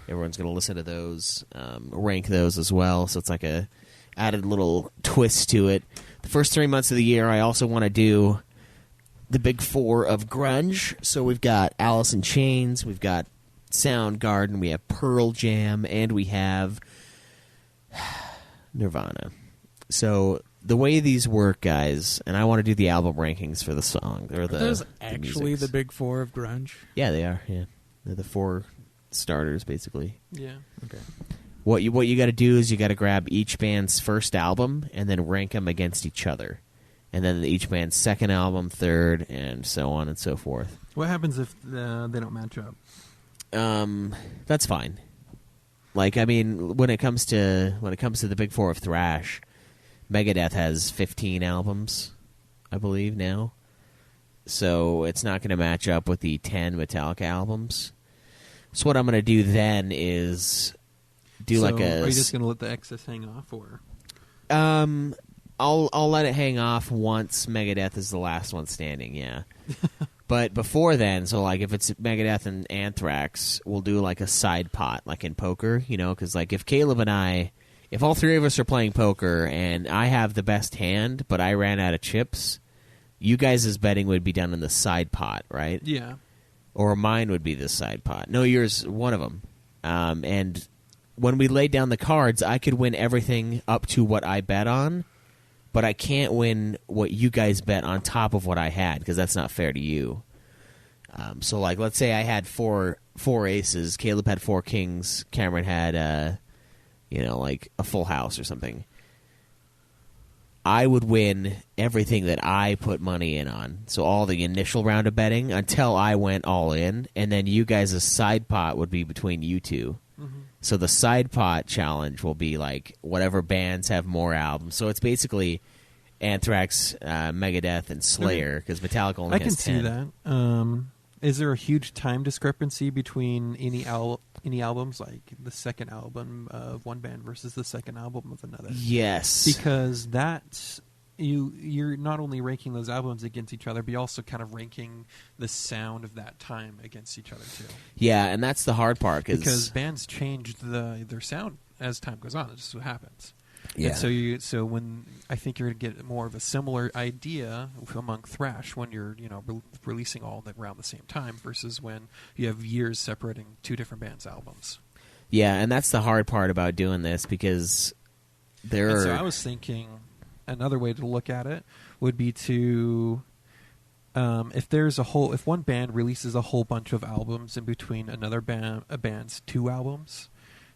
Everyone's going to listen to those, rank those as well. So it's like a added little twist to it. The first 3 months of the year, I also want to do the big Four of Grunge. So we've got Alice in Chains, we've got Soundgarden, we have Pearl Jam, and we have Nirvana. So the way these work, guys, and I want to do the album rankings for the song or Are those the actually musics. the big four of grunge? Yeah, they are. Yeah, they're the 4 starters basically. Yeah. Okay. What you got to do is you got to grab each band's first album and then rank them against each other, and then each band's second album, third, and so on and so forth. What happens if they don't match up? That's fine. Like, I mean, when it comes to the big 4 of thrash, Megadeth has 15 albums, I believe now. So it's not going to match up with the 10 Metallica albums. So what I'm going to do then is do like a. Are you just going to let the excess hang off, or? I'll let it hang off once Megadeth is the last one standing. Yeah. But before then, so like if it's Megadeth and Anthrax, we'll do like a side pot, like in poker, you know, because like if Caleb and I, if all 3 of us are playing poker and I have the best hand, but I ran out of chips, you guys' betting would be done in the side pot, right? Yeah. Or mine would be the side pot. No, yours, one of them. And when we laid down the cards, I could win everything up to what I bet on, but I can't win what you guys bet on top of what I had, because that's not fair to you. So, like, let's say I had four aces, Caleb had 4 kings, Cameron had, like a full house or something. I would win everything that I put money in on. So all the initial round of betting until I went all in, and then you guys' side pot would be between you two. Mm-hmm. So the side pot challenge will be like whatever bands have more albums. So it's basically Anthrax, Megadeth, and Slayer, because Metallica only I can has 10. see that. Is there a huge time discrepancy between any albums, like the second album of one band versus the second album of another? Yes. Because that's you're not only ranking those albums against each other, but you're also kind of ranking the sound of that time against each other too. Yeah, and that's the hard part because bands change their sound as time goes on. That's just what happens. Yeah. And so when I think you're going to get more of a similar idea among thrash when you're releasing all around the same time versus when you have years separating 2 different bands' albums. Yeah, and that's the hard part about doing this, because So I was thinking another way to look at it would be to if one band releases a whole bunch of albums in between a band's 2 albums,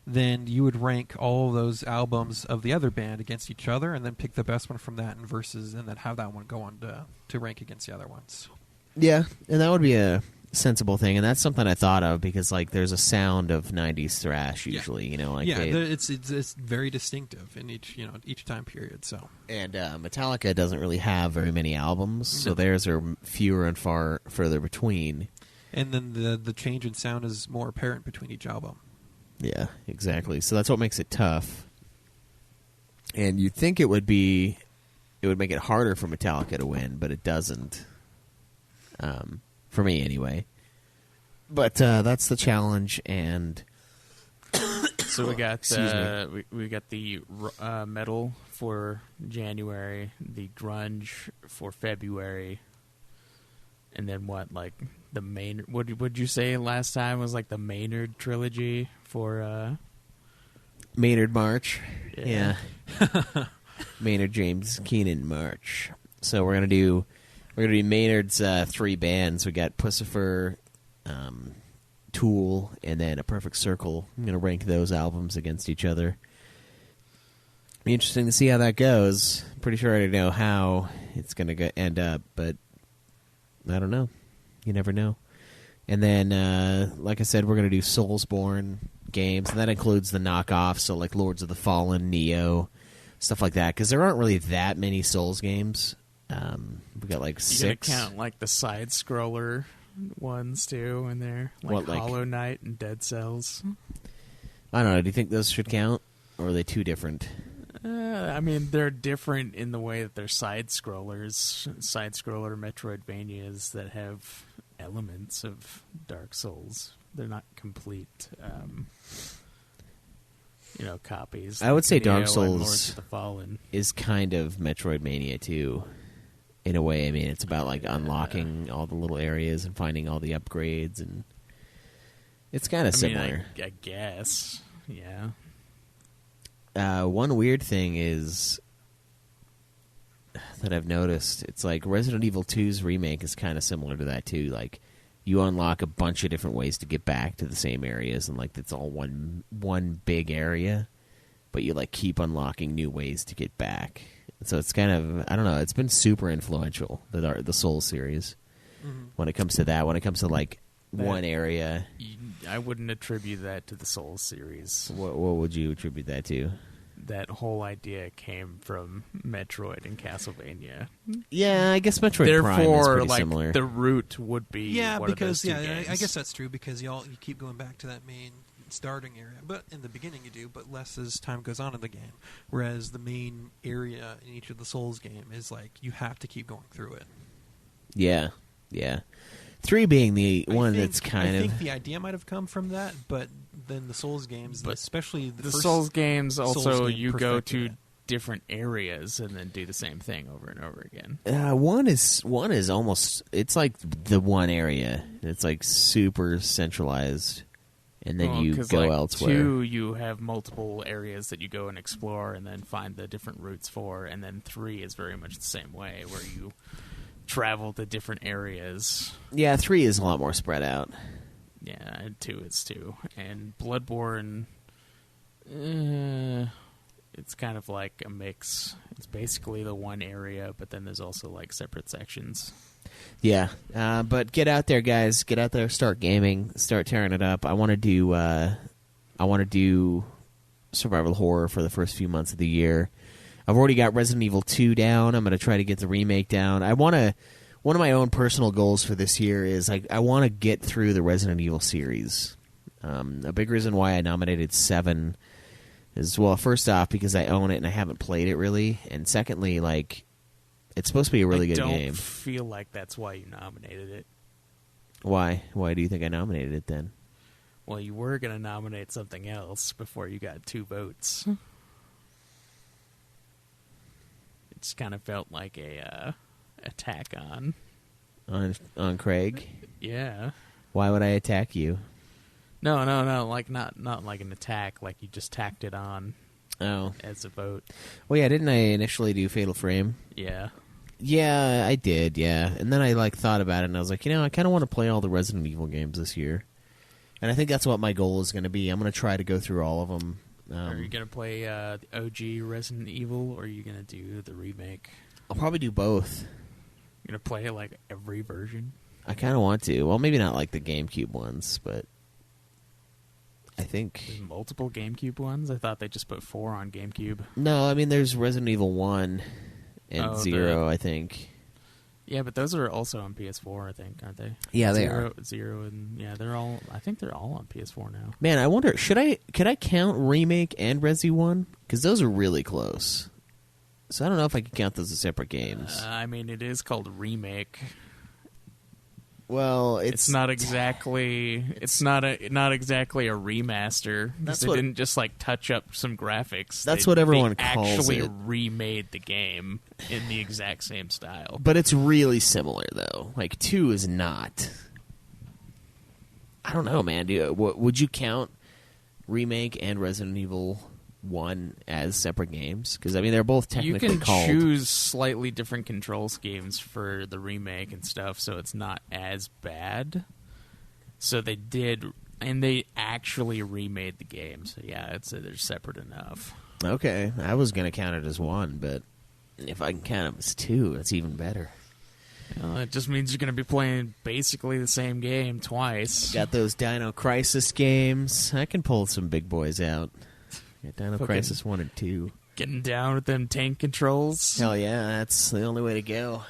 then you would rank all of those albums of the other band against each other, and then pick the best one from that and then have that one go on to rank against the other ones. Yeah, and that would be a sensible thing, and that's something I thought of, because like there's a sound of 90s thrash usually, it's very distinctive in each time period. So and Metallica doesn't really have very many albums, so theirs are fewer and far further between. And then the change in sound is more apparent between each album. Yeah, exactly. So that's what makes it tough. And you'd think it would make it harder for Metallica to win, but it doesn't. For me, anyway. But that's the challenge, and so we got we got the metal for January, the grunge for February, and then the Maynard. What did you say last time was like the Maynard trilogy for Maynard March. Yeah. Maynard James Keenan March. So we're gonna do Maynard's 3 bands. We got Pussifer, Tool, and then A Perfect Circle. I'm gonna rank those albums against each other. Be interesting to see how that goes. Pretty sure I already know how it's gonna end up, but I don't know. You never know. And then, like I said, we're going to do Soulsborne games, and that includes the knockoffs, so like Lords of the Fallen, Neo, stuff like that, because there aren't really that many Souls games. We got like 6. You gotta count like the side scroller ones too in there, like Hollow Knight and Dead Cells. I don't know. Do you think those should count, or are they too different? I mean, they're different in the way that they're side scroller Metroidvanias that have elements of Dark Souls. They're not complete, copies. I would say Neo Dark and Souls Lords of the Fallen is kind of Metroidvania too, in a way. I mean, it's about like unlocking all the little areas and finding all the upgrades, and it's kind of similar. I guess, yeah. One weird thing is that I've noticed. It's like Resident Evil 2's remake is kind of similar to that too. Like you unlock a bunch of different ways to get back to the same areas, and like it's all one big area, but you like keep unlocking new ways to get back. So it's kind of, I don't know, it's been super influential, the Souls series, when it comes to that. When it comes to like one area, I wouldn't attribute that to the Souls series. what would you attribute that to? That whole idea came from Metroid and Castlevania. Yeah, I guess Metroid Prime is Therefore, pretty like similar. the root would be Yeah, one because of those two I games. guess that's true because you keep going back to that main starting area. But in the beginning you do, but less as time goes on in the game. Whereas the main area in each of the Souls game is like you have to keep going through it. Yeah. 3 being the one that's kind I of... think the idea might have come from that, but then the Souls games, But especially the first Souls games Souls also game you go perfected to it. different areas and then do the same thing over and over again. One is almost, it's like the one area. It's like super centralized, and then Well, you 'cause, go like, elsewhere. 2, you have multiple areas that you go and explore and then find the different routes for, and then 3 is very much the same way, where you travel to different areas. Yeah, 3 is a lot more spread out. Yeah, and 2 is 2. And Bloodborne, it's kind of like a mix. It's basically the one area, but then there's also like separate sections. Yeah, but get out there, guys. Get out there, start gaming, start tearing it up. I want to do survival horror for the first few months of the year. I've already got Resident Evil 2 down. I'm going to try to get the remake down. One of my own personal goals for this year is I want to get through the Resident Evil series. A big reason why I nominated 7 is, well, first off, because I own it and I haven't played it really, and secondly, like, it's supposed to be a really good game. I don't feel like that's why you nominated it. Why? Why do you think I nominated it then? Well, you were going to nominate something else before you got 2 votes. It just kind of felt like a attack on Craig? Yeah. Why would I attack you? No. Like not like an attack. Like you just tacked it on Oh. as a vote. Well, yeah, didn't I initially do Fatal Frame? Yeah. Yeah, I did, yeah. And then I thought about it, and I was like, I kind of want to play all the Resident Evil games this year. And I think that's what my goal is going to be. I'm going to try to go through all of them. Are you going to play the OG Resident Evil, or are you going to do the remake? I'll probably do both. You're going to play like every version? I kind of want to. Well, maybe not like the GameCube ones, but I think... There's multiple GameCube ones? I thought they just put 4 on GameCube. No, I mean, there's Resident Evil 1 and 0, I think. Yeah, but those are also on PS4, I think, aren't they? Yeah, they are. 0 and yeah, they're all. I think they're all on PS4 now. Man, I wonder, could I count Remake and Resi 1? Because those are really close. So I don't know if I can count those as separate games. I mean, it is called Remake. Well, It's not exactly. It's not exactly a remaster. That's They what- didn't just like touch up some graphics. That's They- what everyone they calls actually it. remade the game in the exact same style. But it's really similar, though. Like, 2 is not. I don't know, man. Would you count Remake and Resident Evil 1 as separate games? Because, I mean, they're both You technically can called... choose slightly different control schemes for the remake and stuff, so it's not as bad. So they did, and they actually remade the game. So yeah, they're separate enough. Okay, I was going to count it as 1, but if I can count it as 2, that's even better. It just means you're going to be playing basically the same game twice. Got those Dino Crisis games. I can pull some big boys out. Got Dino Fucking- Crisis 1 and 2. Getting down with them tank controls. Hell yeah, that's the only way to go.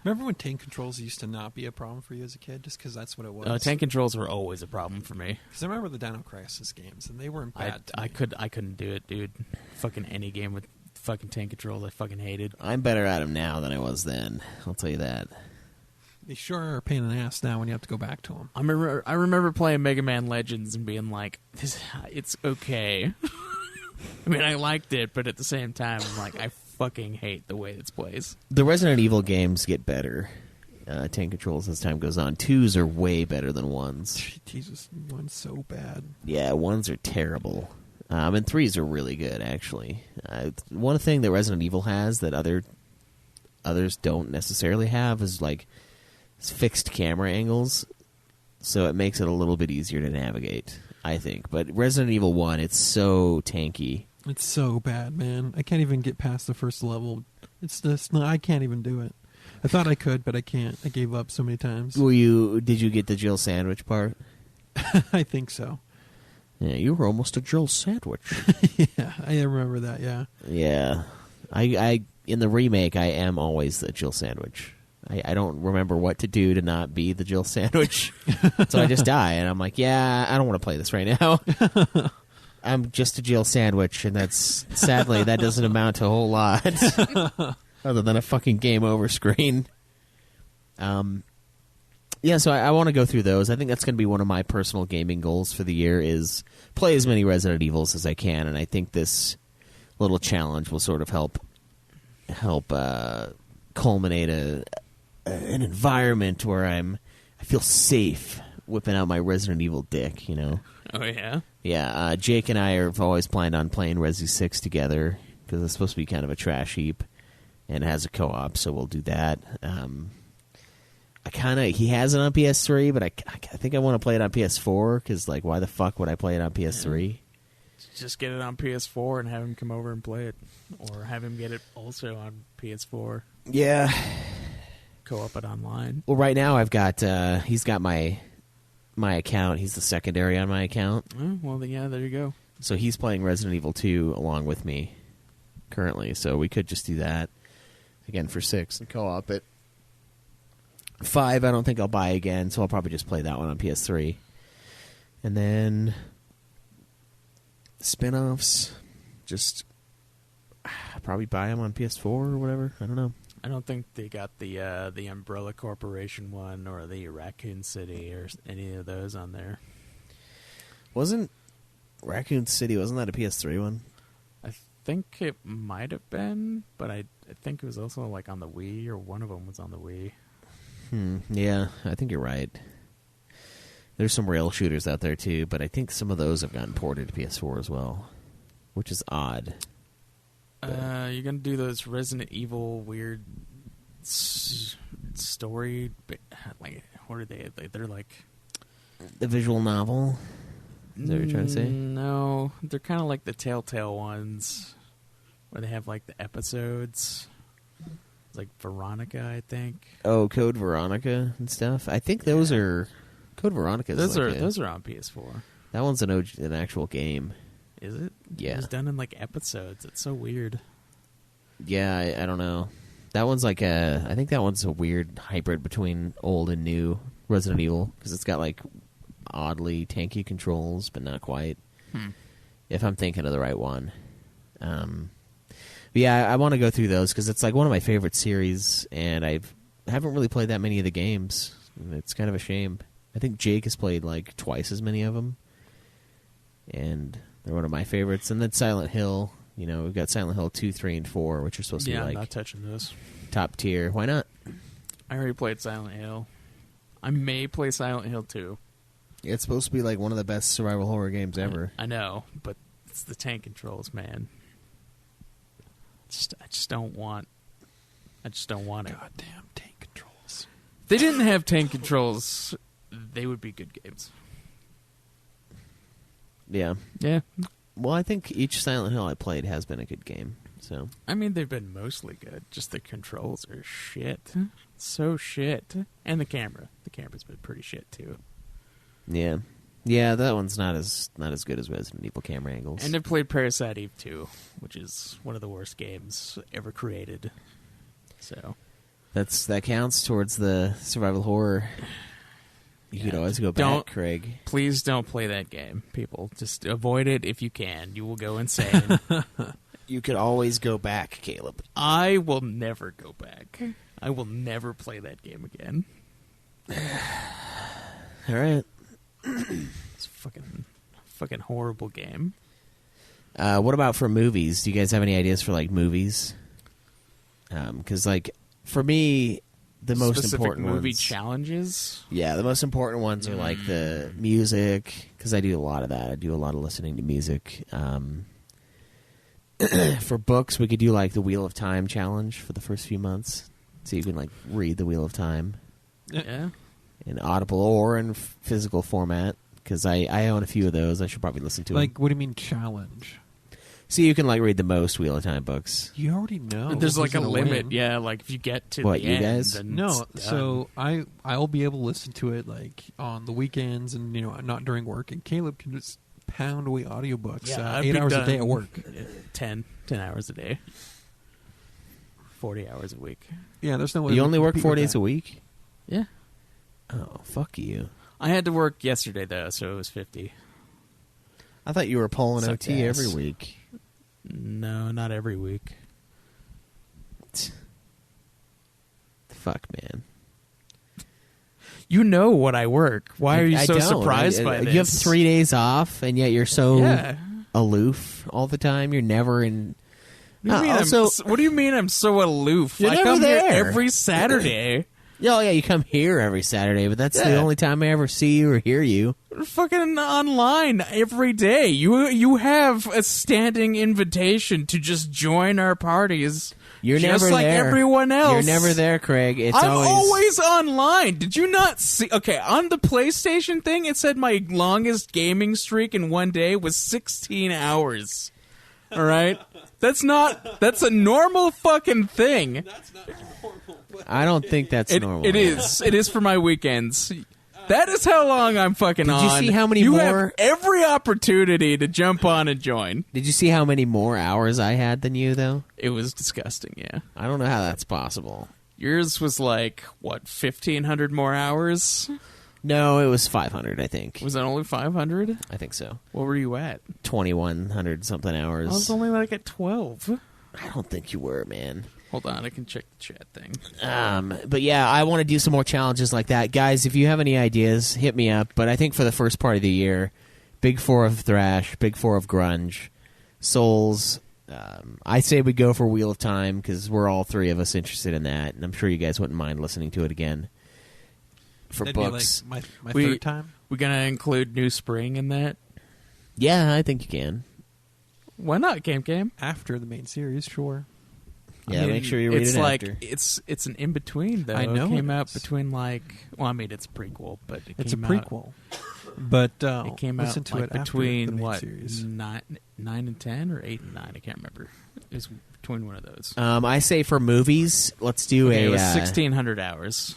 Remember when tank controls used to not be a problem for you as a kid, just because that's what it was? Tank controls were always a problem for me. Because I remember the Dino Crisis games, and they weren't bad. to I me. couldn't do it, dude. Fucking any game with fucking tank controls, I fucking hated. I'm better at them now than I was then. I'll tell you that. They sure are a pain in the ass now when you have to go back to them. I remember playing Mega Man Legends and being like, it's okay. I mean, I liked it, but at the same time, I'm like, I fucking hate the way this plays. The Resident Evil games get better. Tank controls as time goes on. 2s are way better than 1s. Jesus, one's so bad. Yeah, 1s are terrible. And 3s are really good, actually. One thing that Resident Evil has that other others don't necessarily have is like fixed camera angles, so it makes it a little bit easier to navigate, I think. But Resident Evil 1, it's so tanky. It's so bad, man. I can't even get past the first level. It's just I can't even do it. I thought I could, but I can't. I gave up so many times. Did you get the Jill sandwich part? I think so. Yeah, you were almost a Jill sandwich. Yeah, I remember that. Yeah. Yeah, I in the remake, I am always the Jill sandwich. I don't remember what to do to not be the Jill sandwich, so I just die, and I'm like, yeah, I don't want to play this right now. I'm just a Jill sandwich, and that's sadly that doesn't amount to a whole lot, other than a fucking game over screen. Yeah, so I want to go through those. I think that's going to be one of my personal gaming goals for the year is play as many Resident Evils as I can, and I think this little challenge will sort of help culminate an environment where I feel safe whipping out my Resident Evil dick, you know? Oh, yeah? Yeah, Jake and I have always planned on playing Resi 6 together because it's supposed to be kind of a trash heap and it has a co-op, so we'll do that. He has it on PS3, but I think I want to play it on PS4 because, like, why the fuck would I play it on PS3? Yeah. Just get it on PS4 and have him come over and play it. Or have him get it also on PS4. Yeah. Co-op it online. Well, right now I've got, he's got my account. He's the secondary on my account. Oh, well, yeah, there you go. So he's playing Resident Evil 2 along with me currently. So we could just do that again for 6 and co-op it. 5, I don't think I'll buy again, so I'll probably just play that one on PS3. And then spin-offs, just probably buy them on PS4 or whatever. I don't know. I don't think they got the Umbrella Corporation one or the Raccoon City or any of those on there. Wasn't Raccoon City, wasn't that a PS3 one? I think it might have been, but I think it was also like on the Wii, or one of them was on the Wii. Yeah, I think you're right. There's some rail shooters out there too, but I think some of those have gotten ported to PS4 as well, which is odd. You're gonna do those Resident Evil weird story, like what are they? They're like the visual novel. Is that what you're trying to say? No, they're kind of like the Telltale ones, where they have like the episodes. Like Veronica, I think. Oh, Code Veronica and stuff. I think those are Code Veronica. Those are on PS4. That one's an actual game. Is it? Yeah, it was done in like episodes. It's so weird. Yeah, I don't know. That one's like I think that one's a weird hybrid between old and new Resident Evil because it's got like oddly tanky controls, but not quite. If I'm thinking of the right one. But yeah, I want to go through those because it's like one of my favorite series, and I haven't really played that many of the games. It's kind of a shame. I think Jake has played like twice as many of them, and they're one of my favorites. And then Silent Hill, you know, we've got Silent Hill 2, 3, and 4, which are supposed to be like I'm not touching those. Top tier. Why not? I already played Silent Hill. I may play Silent Hill 2. It's supposed to be like one of the best survival horror games ever. I know, but it's the tank controls, man. I just don't want it. Goddamn tank controls. If they didn't have tank controls, they would be good games. Yeah. Yeah. Well, I think each Silent Hill I played has been a good game. So I mean, they've been mostly good. Just the controls are shit. So shit. And the camera. The camera's been pretty shit too. yeah. Yeah, that one's not as good as Resident Evil camera angles. And I've played Parasite Eve 2, which is one of the worst games ever created. So that counts towards the survival horror. You could always go back, Craig. Please don't play that game, people. Just avoid it if you can. You will go insane. You could always go back, Caleb. I will never go back. I will never play that game again. All right. It's a fucking horrible game. What about for movies? Do you guys have any ideas for like movies? Because like for me, the most Specific important movie ones, challenges. Yeah, the most important ones are like the music because I do a lot of that. I do a lot of listening to music. For books, we could do like the Wheel of Time challenge for the first few months. So you can like read the Wheel of Time Yeah. in Audible or in physical format. Because I own a few of those. I should probably listen to them. Like, what do you mean challenge? So you can like read the most Wheel of Time books. You already know. There's like who's a gonna limit. win. Yeah, like if you get to What, the you end, guys? then No, it's so I'll be able to listen to it like on the weekends and not during work. And Caleb can just pound away audiobooks Yeah, I'd 8 be hours a done. day at work. 10 hours a day. 40 hours a week. Yeah, there's no way You we only can work compete 4 with days that. a week? Yeah. Oh, fuck you. I had to work yesterday though, so it was 50. I thought you were pulling Sucked OT ass. every week. No, not every week. Fuck, man. You know what I work. Why are you I so don't. surprised by this? You have 3 days off, and yet you're so Yeah. aloof all the time. You're never in. What do you mean what do you mean I'm so aloof? You're I never come there. here every Saturday. Oh, yeah, you come here every Saturday, but that's the Yeah. only time I ever see you or hear you. Fucking online every day. You have a standing invitation to just join our parties. You're just never like there. everyone else. You're never there, Craig. It's I'm always online. Did you not see? Okay, on the PlayStation thing, it said my longest gaming streak in one day was 16 hours. All right? That's a normal fucking thing. I don't think that's normal. It is. It is for my weekends. That is how long I'm fucking on. Did you see how many you more- have every opportunity to jump on and join. Did you see how many more hours I had than you, though? It was disgusting, yeah. I don't know how that's possible. Yours was like, what, 1,500 more hours? No, it was 500, I think. Was it only 500? I think so. What were you at? 2,100 something hours. I was only like at 12. I don't think you were, man. Hold on, I can check the chat thing. But yeah, I want to do some more challenges like that. Guys, if you have any ideas, hit me up. But I think for the first part of the year, Big Four of Thrash, Big Four of Grunge, Souls. I say we go for Wheel of Time because we're all three of us interested in that. And I'm sure you guys wouldn't mind listening to it again. For That'd books. be like my We- third time. We gonna include New Spring in that? Yeah, I think you can. Why not, Game? After the main series, sure. Yeah, I mean, make sure you read it's it like, after. It's an in-between, though. I know It came it out is. between like... Well, I mean, it's a prequel, but It's a came out- prequel. But It came out listen to like it after between the main what series. 9 and 10 or 8 and 9. I can't remember. It was between one of those. I say for movies, let's do Okay, a. it was 1,600 hours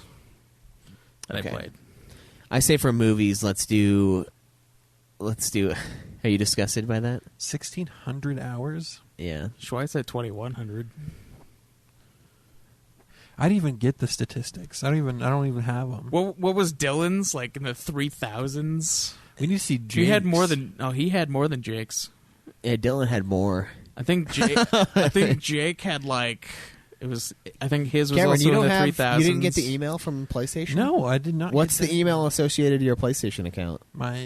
that Okay. I played. I say for movies, let's do. Are you disgusted by that? 1,600 hours. Yeah. Schweiz said 2,100. I didn't even get the statistics. I don't even have them. What was Dylan's like in the 3,000s? We need to see. He had Jake's. more than he had more than Jake's. Yeah, Dylan had more. I think Jake had like it was. I think his was Cameron, also you in don't the have. 3,000s. You didn't get the email from PlayStation. No, I did not. What's get the email associated to your PlayStation account? My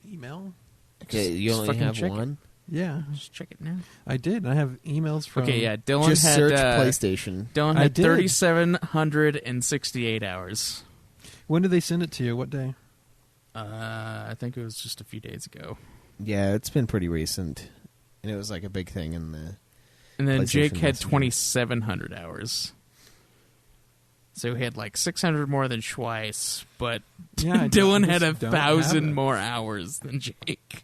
email. Okay, you just only fucking have check it. one. Yeah, Just check it now. I did. I have emails from. Okay, yeah. Dylan Just had search PlayStation. Dylan I had did. 3,768 hours. When did they send it to you? What day? I think it was just a few days ago. Yeah, it's been pretty recent, and it was like a big thing in the. And then PlayStation Jake had Messenger. 2,700 hours. So he had like 600 more than Schweiss, but Yeah, I Dylan just had don't have 1,000 it. more hours than Jake.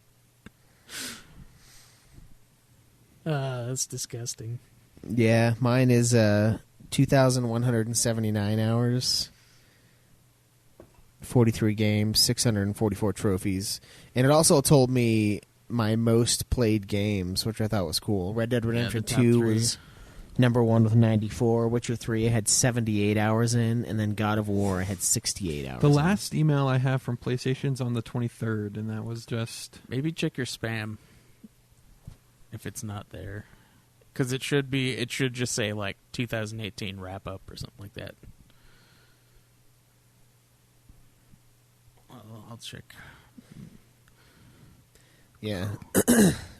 That's disgusting. Yeah, mine is 2,179 hours, 43 games, 644 trophies, and it also told me my most played games, which I thought was cool. Red Dead Redemption top 2 three. was number 1 with 94. Witcher 3 I had 78 hours in, and then God of War I had 68 hours. The in. last email I have from PlayStation's on the 23rd, and that was just. Maybe check your spam if it's not there. Because it should just say like 2018 wrap up or something like that. I'll check. Yeah.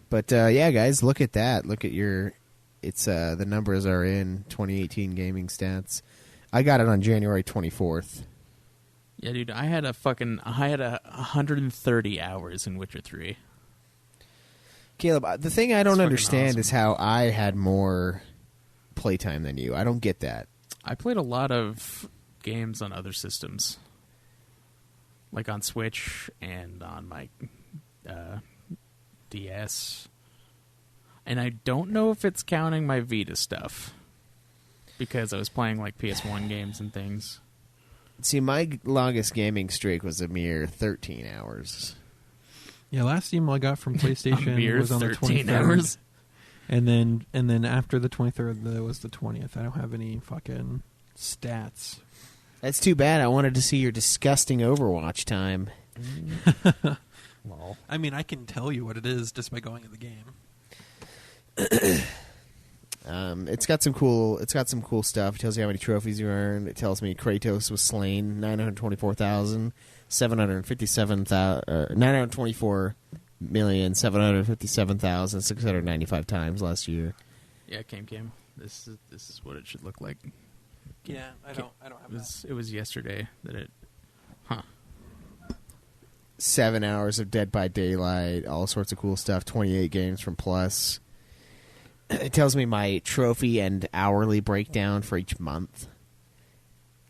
But yeah, guys, look at that. Look at your. It's the numbers are in 2018 gaming stats. I got it on January 24th. Yeah, dude, I had 130 hours in Witcher 3. Caleb, the thing I don't fucking understand awesome. is how I had more playtime than you. I don't get that. I played a lot of games on other systems, like on Switch and on my DS. And I don't know if it's counting my Vita stuff, because I was playing like PS1 games and things. See, my longest gaming streak was a mere 13 hours. Yeah, last email I got from PlayStation was on the 13 23rd. hours. And then after the 23rd, there was the 20th. I don't have any fucking stats. That's too bad. I wanted to see your disgusting Overwatch time. Well, I mean, I can tell you what it is just by going in the game. It's got some cool stuff. It tells you how many trophies you earned. It tells me Kratos was slain 924,757,695 times last year. yeah, Cam. This is what it should look like. Yeah, I don't have It was yesterday that it. Huh. 7 hours of Dead by Daylight, all sorts of cool stuff. 28 games from Plus. It tells me my trophy and hourly breakdown for each month.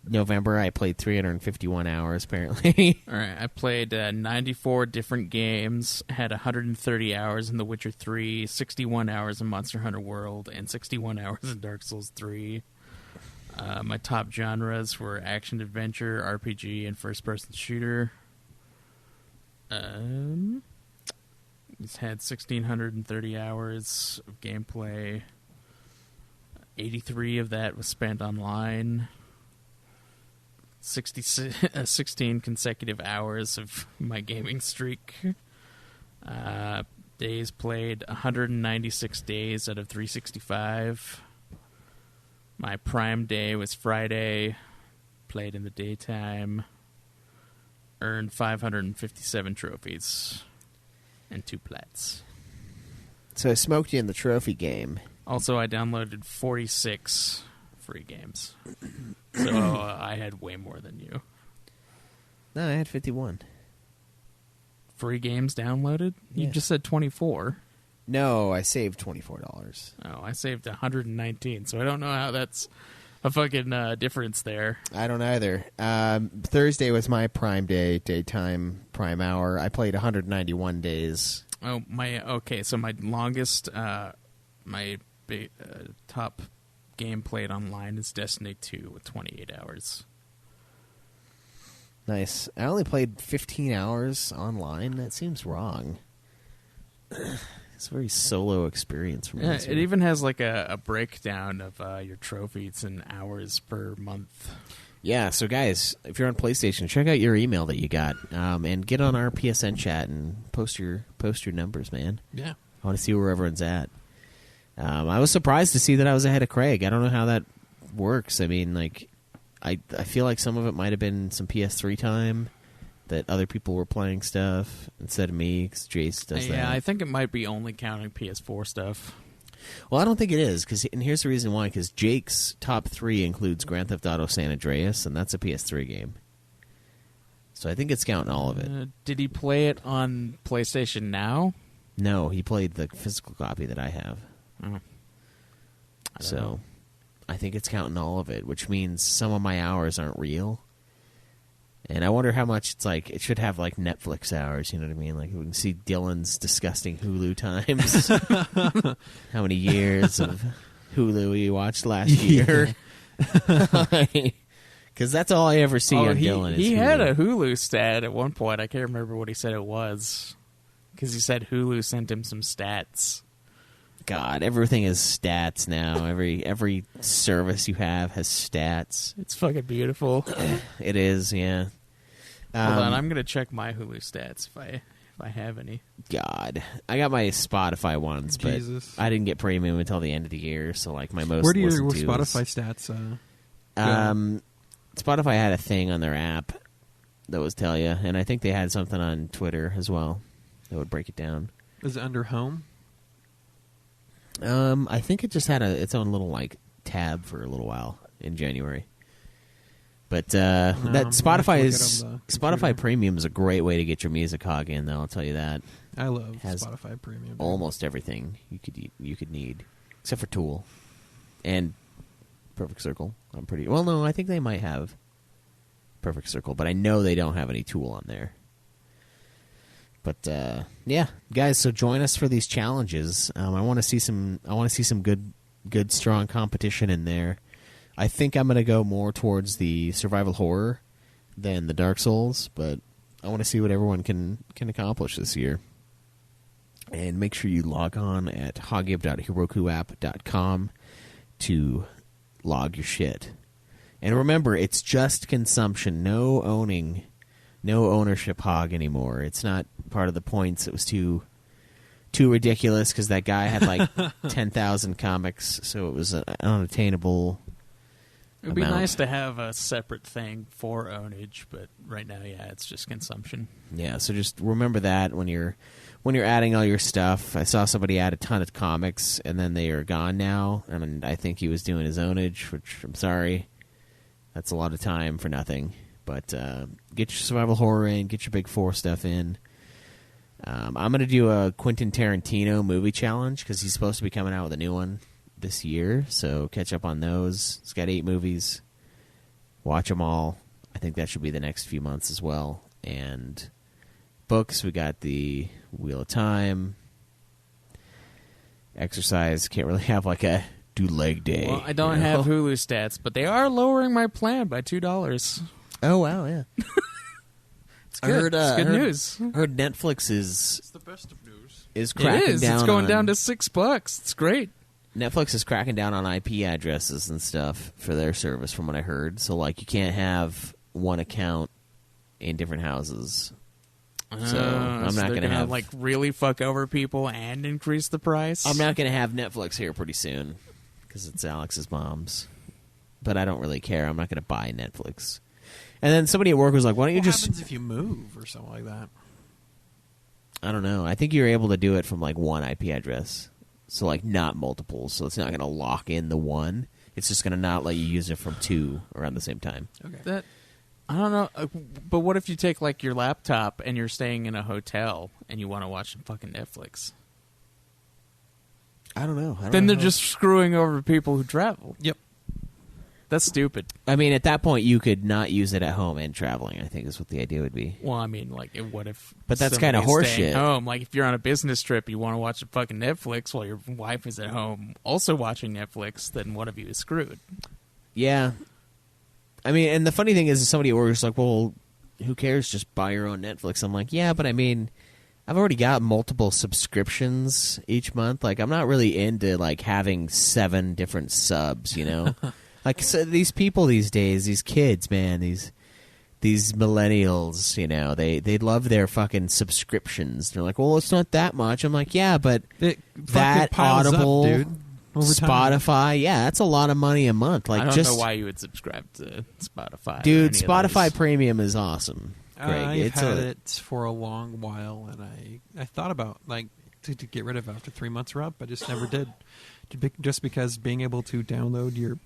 November, I played 351 hours, apparently. All right, I played 94 different games, had 130 hours in The Witcher 3, 61 hours in Monster Hunter World, and 61 hours in Dark Souls 3. My top genres were action-adventure, RPG, and first-person shooter. It's had 1,630 hours of gameplay. 83 of that was spent online. 16 consecutive hours of my gaming streak. Days played 196 days out of 365. My prime day was Friday. Played in the daytime. Earned 557 trophies and 2 plats. So I smoked you in the trophy game. Also, I downloaded 46 free games. So I had way more than you. No, I had 51. Free games downloaded? You Yeah. just said 24. No, I saved $24. Oh, I saved 119, so I don't know how that's a fucking difference there. I don't either. Thursday was my prime day, daytime prime hour. I played 191 days. Oh, okay, so my longest, top game played online is Destiny 2 with 28 hours. Nice. I only played 15 hours online. That seems wrong. It's a very solo experience for me. Yeah, it even has like a breakdown of your trophies and hours per month. Yeah, so guys, if you're on PlayStation, check out your email that you got, and get on our PSN chat and post your numbers, man. Yeah. I want to see where everyone's at. I was surprised to see that I was ahead of Craig. I don't know how that works. I mean, like, I feel like some of it might have been some PS3 time, that other people were playing stuff instead of me, because Jace does that. Yeah, I think it might be only counting PS4 stuff. Well, I don't think it is, and here's the reason why, because Jake's top 3 includes Grand Theft Auto San Andreas, and that's a PS3 game. So I think it's counting all of it. Did he play it on PlayStation Now? No, he played the physical copy that I have. Oh. So I think it's counting all of it, which means some of my hours aren't real. And I wonder how much it's like. It should have like Netflix hours, you know what I mean? Like we can see Dylan's disgusting Hulu times. How many years of Hulu he watched last year? Because that's all I ever see on Dylan. He is had Hulu. a Hulu stat at one point. I can't remember what he said it was. Because he said Hulu sent him some stats. God, everything is stats now. Every service you have has stats. It's fucking beautiful. It is, yeah. Hold on, I'm gonna check my Hulu stats if I have any. God, I got my Spotify ones, but Jesus. I didn't get premium until the end of the year. So like my most Where do your listened to Spotify is- stats? Spotify had a thing on their app that would tell you, and I think they had something on Twitter as well that would break it down. Is it under home? I think it just had its own little like tab for a little while in January. But that I'm gonna Spotify have to is look it on the Spotify computer. Premium is a great way to get your music hog in, though. I'll tell you that. I love Has Spotify Premium. Almost everything you could need, except for Tool and Perfect Circle. I'm pretty well. No, I think they might have Perfect Circle, but I know they don't have any Tool on there. But yeah, guys, so join us for these challenges. I want to see some. I want to see some good, strong competition in there. I think I'm going to go more towards the survival horror than the Dark Souls, but I want to see what everyone can accomplish this year. And make sure you log on at hogib.herokuapp.com to log your shit. And remember, it's just consumption, no ownership hog anymore. It's not part of the points. It was too ridiculous because that guy had like 10,000 comics, so it was an unattainable. It would be amount. nice to have a separate thing for ownage, but right now, yeah, it's just consumption. Yeah, so just remember that when you're adding all your stuff. I saw somebody add a ton of comics, and then they are gone now, and I think he was doing his ownage, which I'm sorry. That's a lot of time for nothing. But get your survival horror in, get your big four stuff in. I'm going to do a Quentin Tarantino movie challenge because he's supposed to be coming out with a new one this year, so catch up on those. He's got 8 movies. Watch them all. I think that should be the next few months as well. And books, we got the Wheel of Time. Exercise, can't really have like a do leg day. Well, I don't have Hulu stats, but they are lowering my plan by $2. Oh, wow, yeah. It's good. It's good news. I heard Netflix is the best of news. cracking It is. down. It's going on, down to $6. It's great. Netflix is cracking down on IP addresses and stuff for their service, from what I heard. So, like, you can't have one account in different houses. So I'm not going to have like really fuck over people and increase the price. I'm not going to have Netflix here pretty soon because it's Alex's mom's. But I don't really care. I'm not going to buy Netflix. And then somebody at work was like, "Why don't you just?" What happens if you move or something like that? I don't know. I think you're able to do it from like one IP address, so like not multiples. So it's not going to lock in the one. It's just going to not let you use it from 2 around the same time. Okay. I don't know, but what if you take like your laptop and you're staying in a hotel and you want to watch fucking Netflix? I don't know. Then they're just screwing over people who travel. Yep. That's stupid. I mean, at that point, you could not use it at home and traveling. I think is what the idea would be. Well, I mean, like, what if? But that's somebody's kinda horseshit. staying home, like, if you're on a business trip, you want to watch a fucking Netflix while your wife is at home, also watching Netflix. Then one of you is screwed. Yeah. I mean, and the funny thing is, somebody orders like, "Well, who cares? Just buy your own Netflix." I'm like, yeah, but I mean, I've already got multiple subscriptions each month. Like, I'm not really into like having 7 different subs, you know. Like, so these people these days, these kids, man, these millennials, you know, they love their fucking subscriptions. They're like, well, it's not that much. I'm like, yeah, but It that fucking piles up, Audible, dude, over time. Spotify, yeah, that's a lot of money a month. Like, I don't just know why you would subscribe to Spotify. or dude, any of Spotify those. Premium is awesome. Greg, I've it's had it for a long while, and I thought about like to get rid of it after 3 months were up. I just never did, just because being able to download your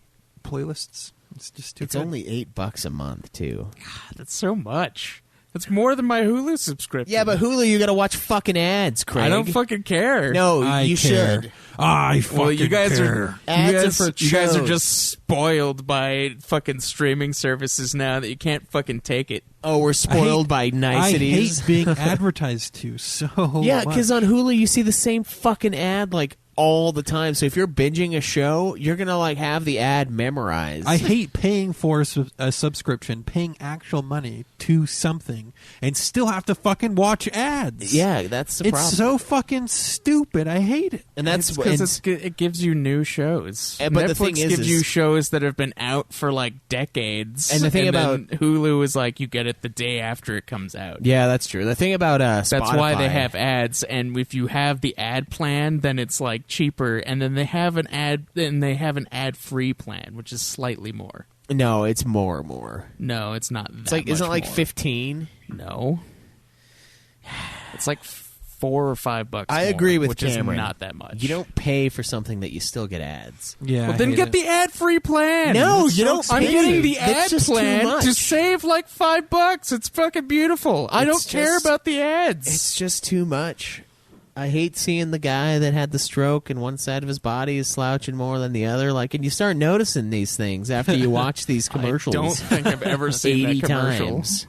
playlists, it's just too. It's good. only $8 a month too. That's so much. That's more than my Hulu subscription. Yeah, but Hulu, you got to watch fucking ads, Craig. I don't fucking care. No, I you care. should. I fucking Well, you guys care. are Ads are for you guys are shows. just spoiled by fucking streaming services now that you can't fucking take it. Oh, we're spoiled by niceties. I hate being advertised to so Yeah, much. because on Hulu you see the same fucking ad like all the time. So if you're binging a show, you're gonna like have the ad memorized. I hate paying for a subscription, paying actual money to something, and still have to fucking watch ads. Yeah, that's the it's problem. so fucking stupid. I hate it. And that's Because it gives you new shows. But Netflix the thing is gives you shows that have been out for like decades. And the thing then Hulu is like you get it the day after it comes out. yeah, that's true. The thing about That's why they Spotify- have ads, and if you have the ad plan, then it's like cheaper, and then they have an ad-free plan, which is slightly more. No, it's more. No, it's not. It's like isn't it like 15? No, it's like $4 or $5. I more, agree with which Cameron. is not that much. You don't pay for something that you still get ads. Yeah, Well, then get the ad-free plan. No, you don't I'm pay. getting the That's ad just too plan much. to save like $5. It's fucking beautiful. I don't care just- about the ads. It's just too much. I hate seeing the guy that had the stroke and one side of his body is slouching more than the other. Like, and you start noticing these things after you watch these commercials. I don't think I've ever seen 80 that commercial. times.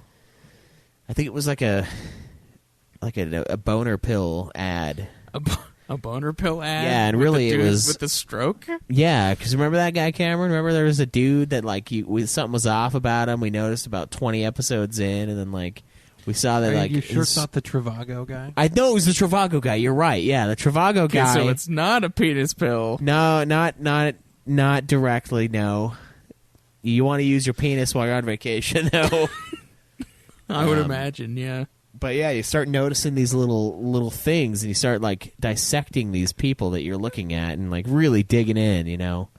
I think it was like a boner pill ad. A boner pill ad? Yeah, and with really the it dude was with the stroke? Yeah, because remember that guy, Cameron? Remember there was a dude that like something was off about him. We noticed about 20 episodes in, and then like we saw that like you sure it's not the Trivago guy? I know it was the Trivago guy. You're right. Yeah, the Trivago guy. So it's not a penis pill. No, not directly. No, you want to use your penis while you're on vacation, though. I would imagine, yeah. But yeah, you start noticing these little things, and you start like dissecting these people that you're looking at, and like really digging in, you know.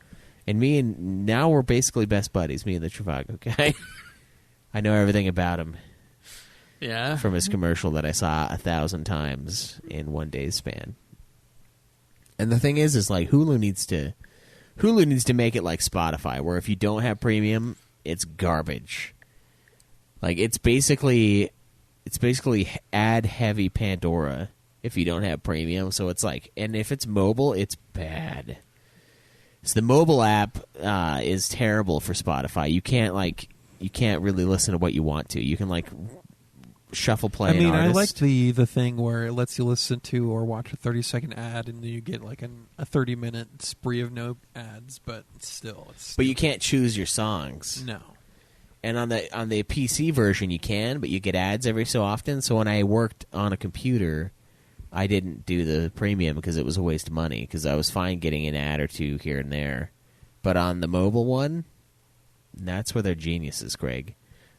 And now we're basically best buddies. Me and the Trivago guy. I know everything about him. Yeah. From his commercial that I saw 1,000 times in one day's span. And the thing is like Hulu needs to make it like Spotify, where if you don't have premium, it's garbage. Like it's basically ad heavy Pandora if you don't have premium. So it's like, and if it's mobile, it's bad. So the mobile app is terrible for Spotify. You can't really listen to what you want to. You can like shuffle play. I mean, an artist. I like the thing where it lets you listen to or watch a 30-second ad, and then you get like a 30-minute spree of no ads. But still, but you can't choose your songs. No. And on the PC version, you can, but you get ads every so often. So when I worked on a computer, I didn't do the premium because it was a waste of money. Because I was fine getting an ad or two here and there. But on the mobile one, that's where they're geniuses, Craig.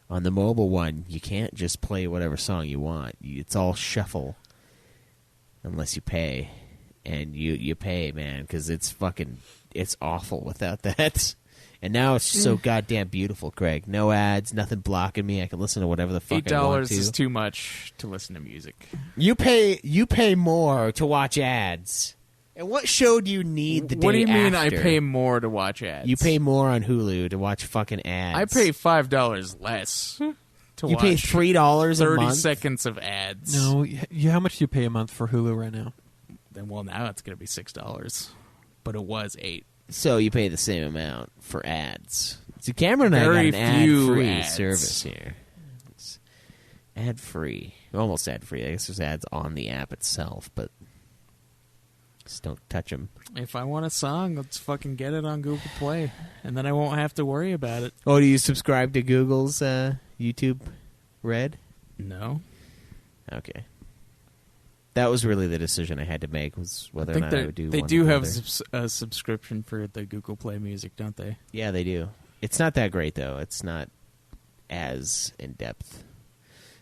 On the mobile one, you can't just play whatever song you want. It's all shuffle, unless you pay, and you pay, man, because it's awful without that. And now it's so goddamn beautiful, Craig. No ads, nothing blocking me. I can listen to whatever the fuck I want to. $8 is too much to listen to music. You pay more to watch ads. And what show do you need the day after? What do you mean I pay more to watch ads? You pay more on Hulu to watch fucking ads. I pay $5 less to watch. You pay $3 a 30 month? seconds of ads. No, how much do you pay a month for Hulu right now? Well, now it's going to be $6, but it was $8. So you pay the same amount for ads. See, Cameron and Very I got an few ad-free ads. service here. It's ad-free. Almost ad-free. I guess there's ads on the app itself, but just don't touch them. If I want a song, let's fucking get it on Google Play, and then I won't have to worry about it. Oh, do you subscribe to Google's YouTube Red? No. Okay. That was really the decision I had to make, was whether or not I would do they one do or the have other. a subscription for the Google Play Music, don't they? Yeah, they do. It's not that great, though. It's not as in-depth.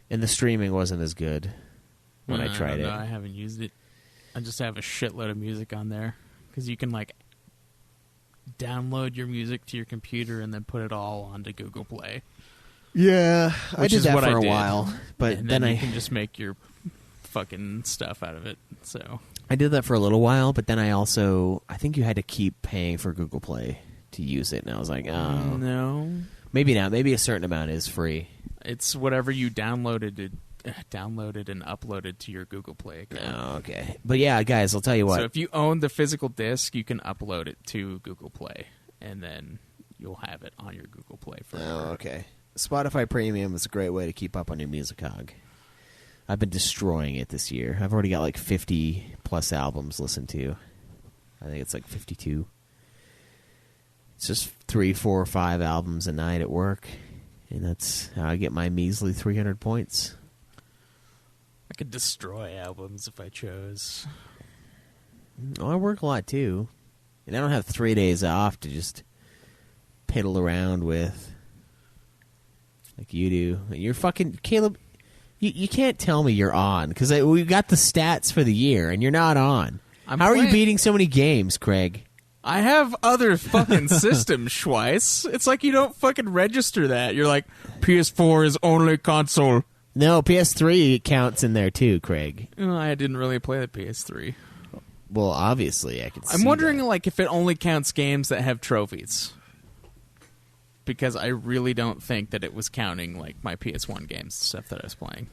And the streaming wasn't as good when I tried it. I haven't used it. I just have a shitload of music on there. Because you can, like, download your music to your computer and then put it all onto Google Play. Yeah, I Which did is that what for I a did. while. But And then you I can just make your fucking stuff out of it. So I did that for a little while, but then I think you had to keep paying for Google Play to use it, and I was like, oh. No. Maybe not. Maybe a certain amount is free. It's whatever you downloaded and uploaded to your Google Play account. Oh, okay. But yeah, guys, I'll tell you what. So if you own the physical disc, you can upload it to Google Play, and then you'll have it on your Google Play forever. Oh, okay. Spotify Premium is a great way to keep up on your music hog. I've been destroying it this year. I've already got like 50-plus albums listened to. I think it's like 52. It's just 3, 4, or 5 albums a night at work, and that's how I get my measly 300 points. I could destroy albums if I chose. Oh, I work a lot, too. And I don't have 3 days off to just piddle around with like you do. You're fucking... Caleb, you can't tell me you're on, because we got the stats for the year, and you're not on. How are you beating so many games, Craig? I have other fucking systems, Schweiss. It's like you don't fucking register that. You're like, PS4 is only console. No, PS3 counts in there too, Craig. I didn't really play the PS3. Well, obviously, I can see I'm wondering, that. like, if it only counts games that have trophies. Because I really don't think that it was counting, like, my PS1 games, stuff that I was playing.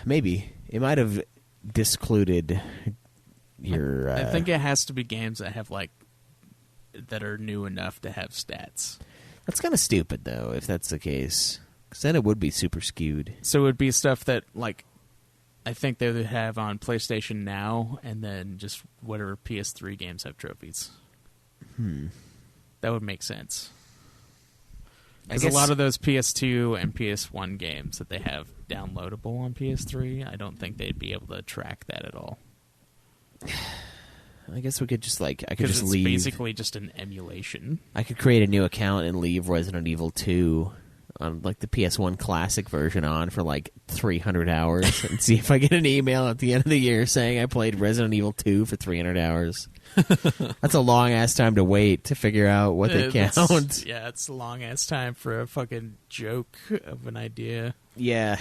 Maybe. It might have... discluded your. I think it has to be games that have that are new enough to have stats. That's kind of stupid, though, if that's the case. Because then it would be super skewed. So it would be stuff that, I think they would have on PlayStation Now, and then just whatever PS3 games have trophies. That would make sense. Because a lot of those PS2 and PS1 games that they have downloadable on PS3, I don't think they'd be able to track that at all. I guess we could just I could just it's leave. Basically just an emulation. I could create a new account and leave Resident Evil 2 on the PS1 classic version on for 300 hours and see if I get an email at the end of the year saying I played Resident Evil 2 for 300 hours. That's a long ass time to wait to figure out what they count. Yeah, it's a long ass time for a fucking joke of an idea. Yeah.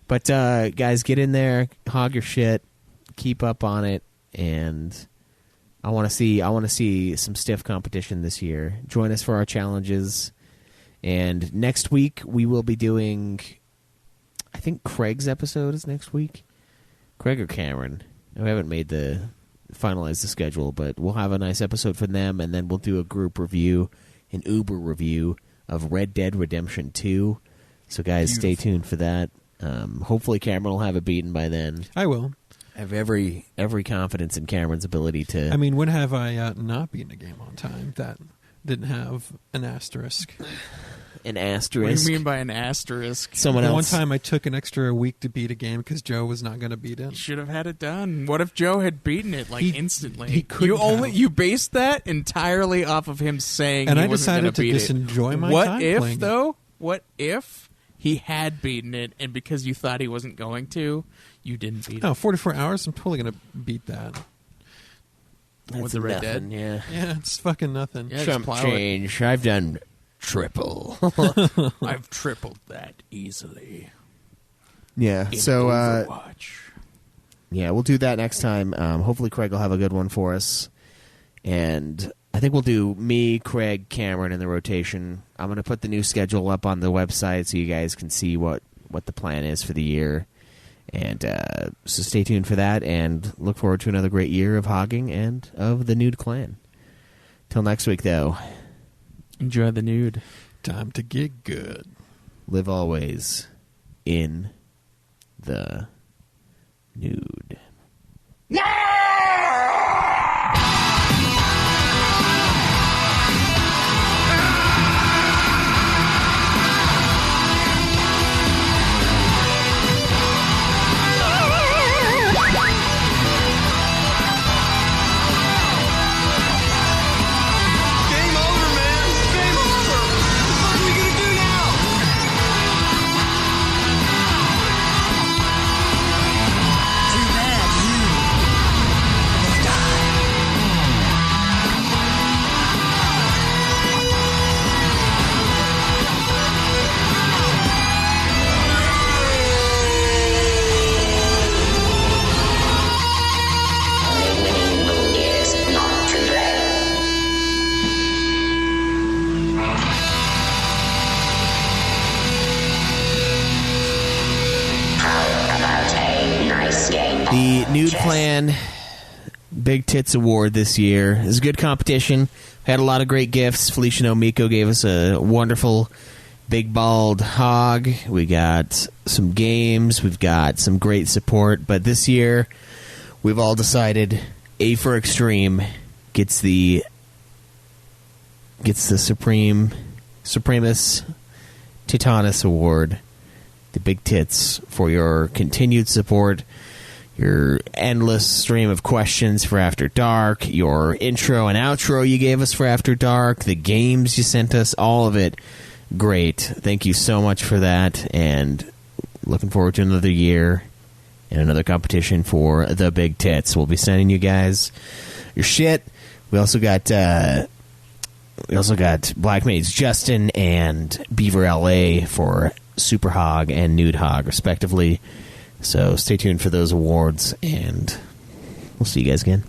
But guys, get in there, hog your shit, keep up on it, and I want to see some stiff competition this year. Join us for our challenges. And next week we will be doing, I think Craig's episode is next week. Craig or Cameron. We haven't finalized the schedule, but we'll have a nice episode for them, and then we'll do a group review, an Uber review of Red Dead Redemption 2. So guys, stay tuned for that. Hopefully Cameron will have it beaten by then. I will. I have every confidence in Cameron's ability to... I mean, when have I not beaten a game on time that didn't have an asterisk? An asterisk? What do you mean by an asterisk? Someone else. One time I took an extra week to beat a game because Joe was not going to beat it. You should have had it done. What if Joe had beaten it instantly? He couldn't you based that entirely off of him saying and he I wasn't decided to beat just it. enjoy my What time if, playing though? What if he had beaten it, and because you thought he wasn't going to, you didn't beat No, it? 44 hours, I'm totally going to beat that. With the Red nothing, Dead? yeah. Yeah, it's fucking nothing. Yeah, just Chump plow it. change. I've done triple. I've tripled that easily. Yeah, In so Overwatch. yeah, we'll do that next time. Hopefully Craig will have a good one for us. And I think we'll do me, Craig, Cameron in the rotation. I'm going to put the new schedule up on the website so you guys can see what the plan is for the year. And so stay tuned for that, and look forward to another great year of hogging and of the Nude Clan. Till next week, though. Enjoy the nude. Time to get good. Live always in the nude. Game over, man. Game over. What are we gonna do now? Too bad you will die. Winning is not to blame. How about a nice game? The Nude Clan Big Tits Award this year is a good competition. Had a lot of great gifts. Felicia No Miko gave us a wonderful big bald hog. We got some games. We've got some great support. But this year, we've all decided A for Extreme gets the Supremus Titanus Award. The Big Tits for your continued support, your endless stream of questions for After Dark, your intro and outro you gave us for After Dark, the games you sent us, all of it great. Thank you so much for that, and looking forward to another year and another competition for the Big Tits. We'll be sending you guys your shit. We also got Black Maids Justin and Beaver LA for Super Hog and Nude Hog, respectively. So stay tuned for those awards, and we'll see you guys again.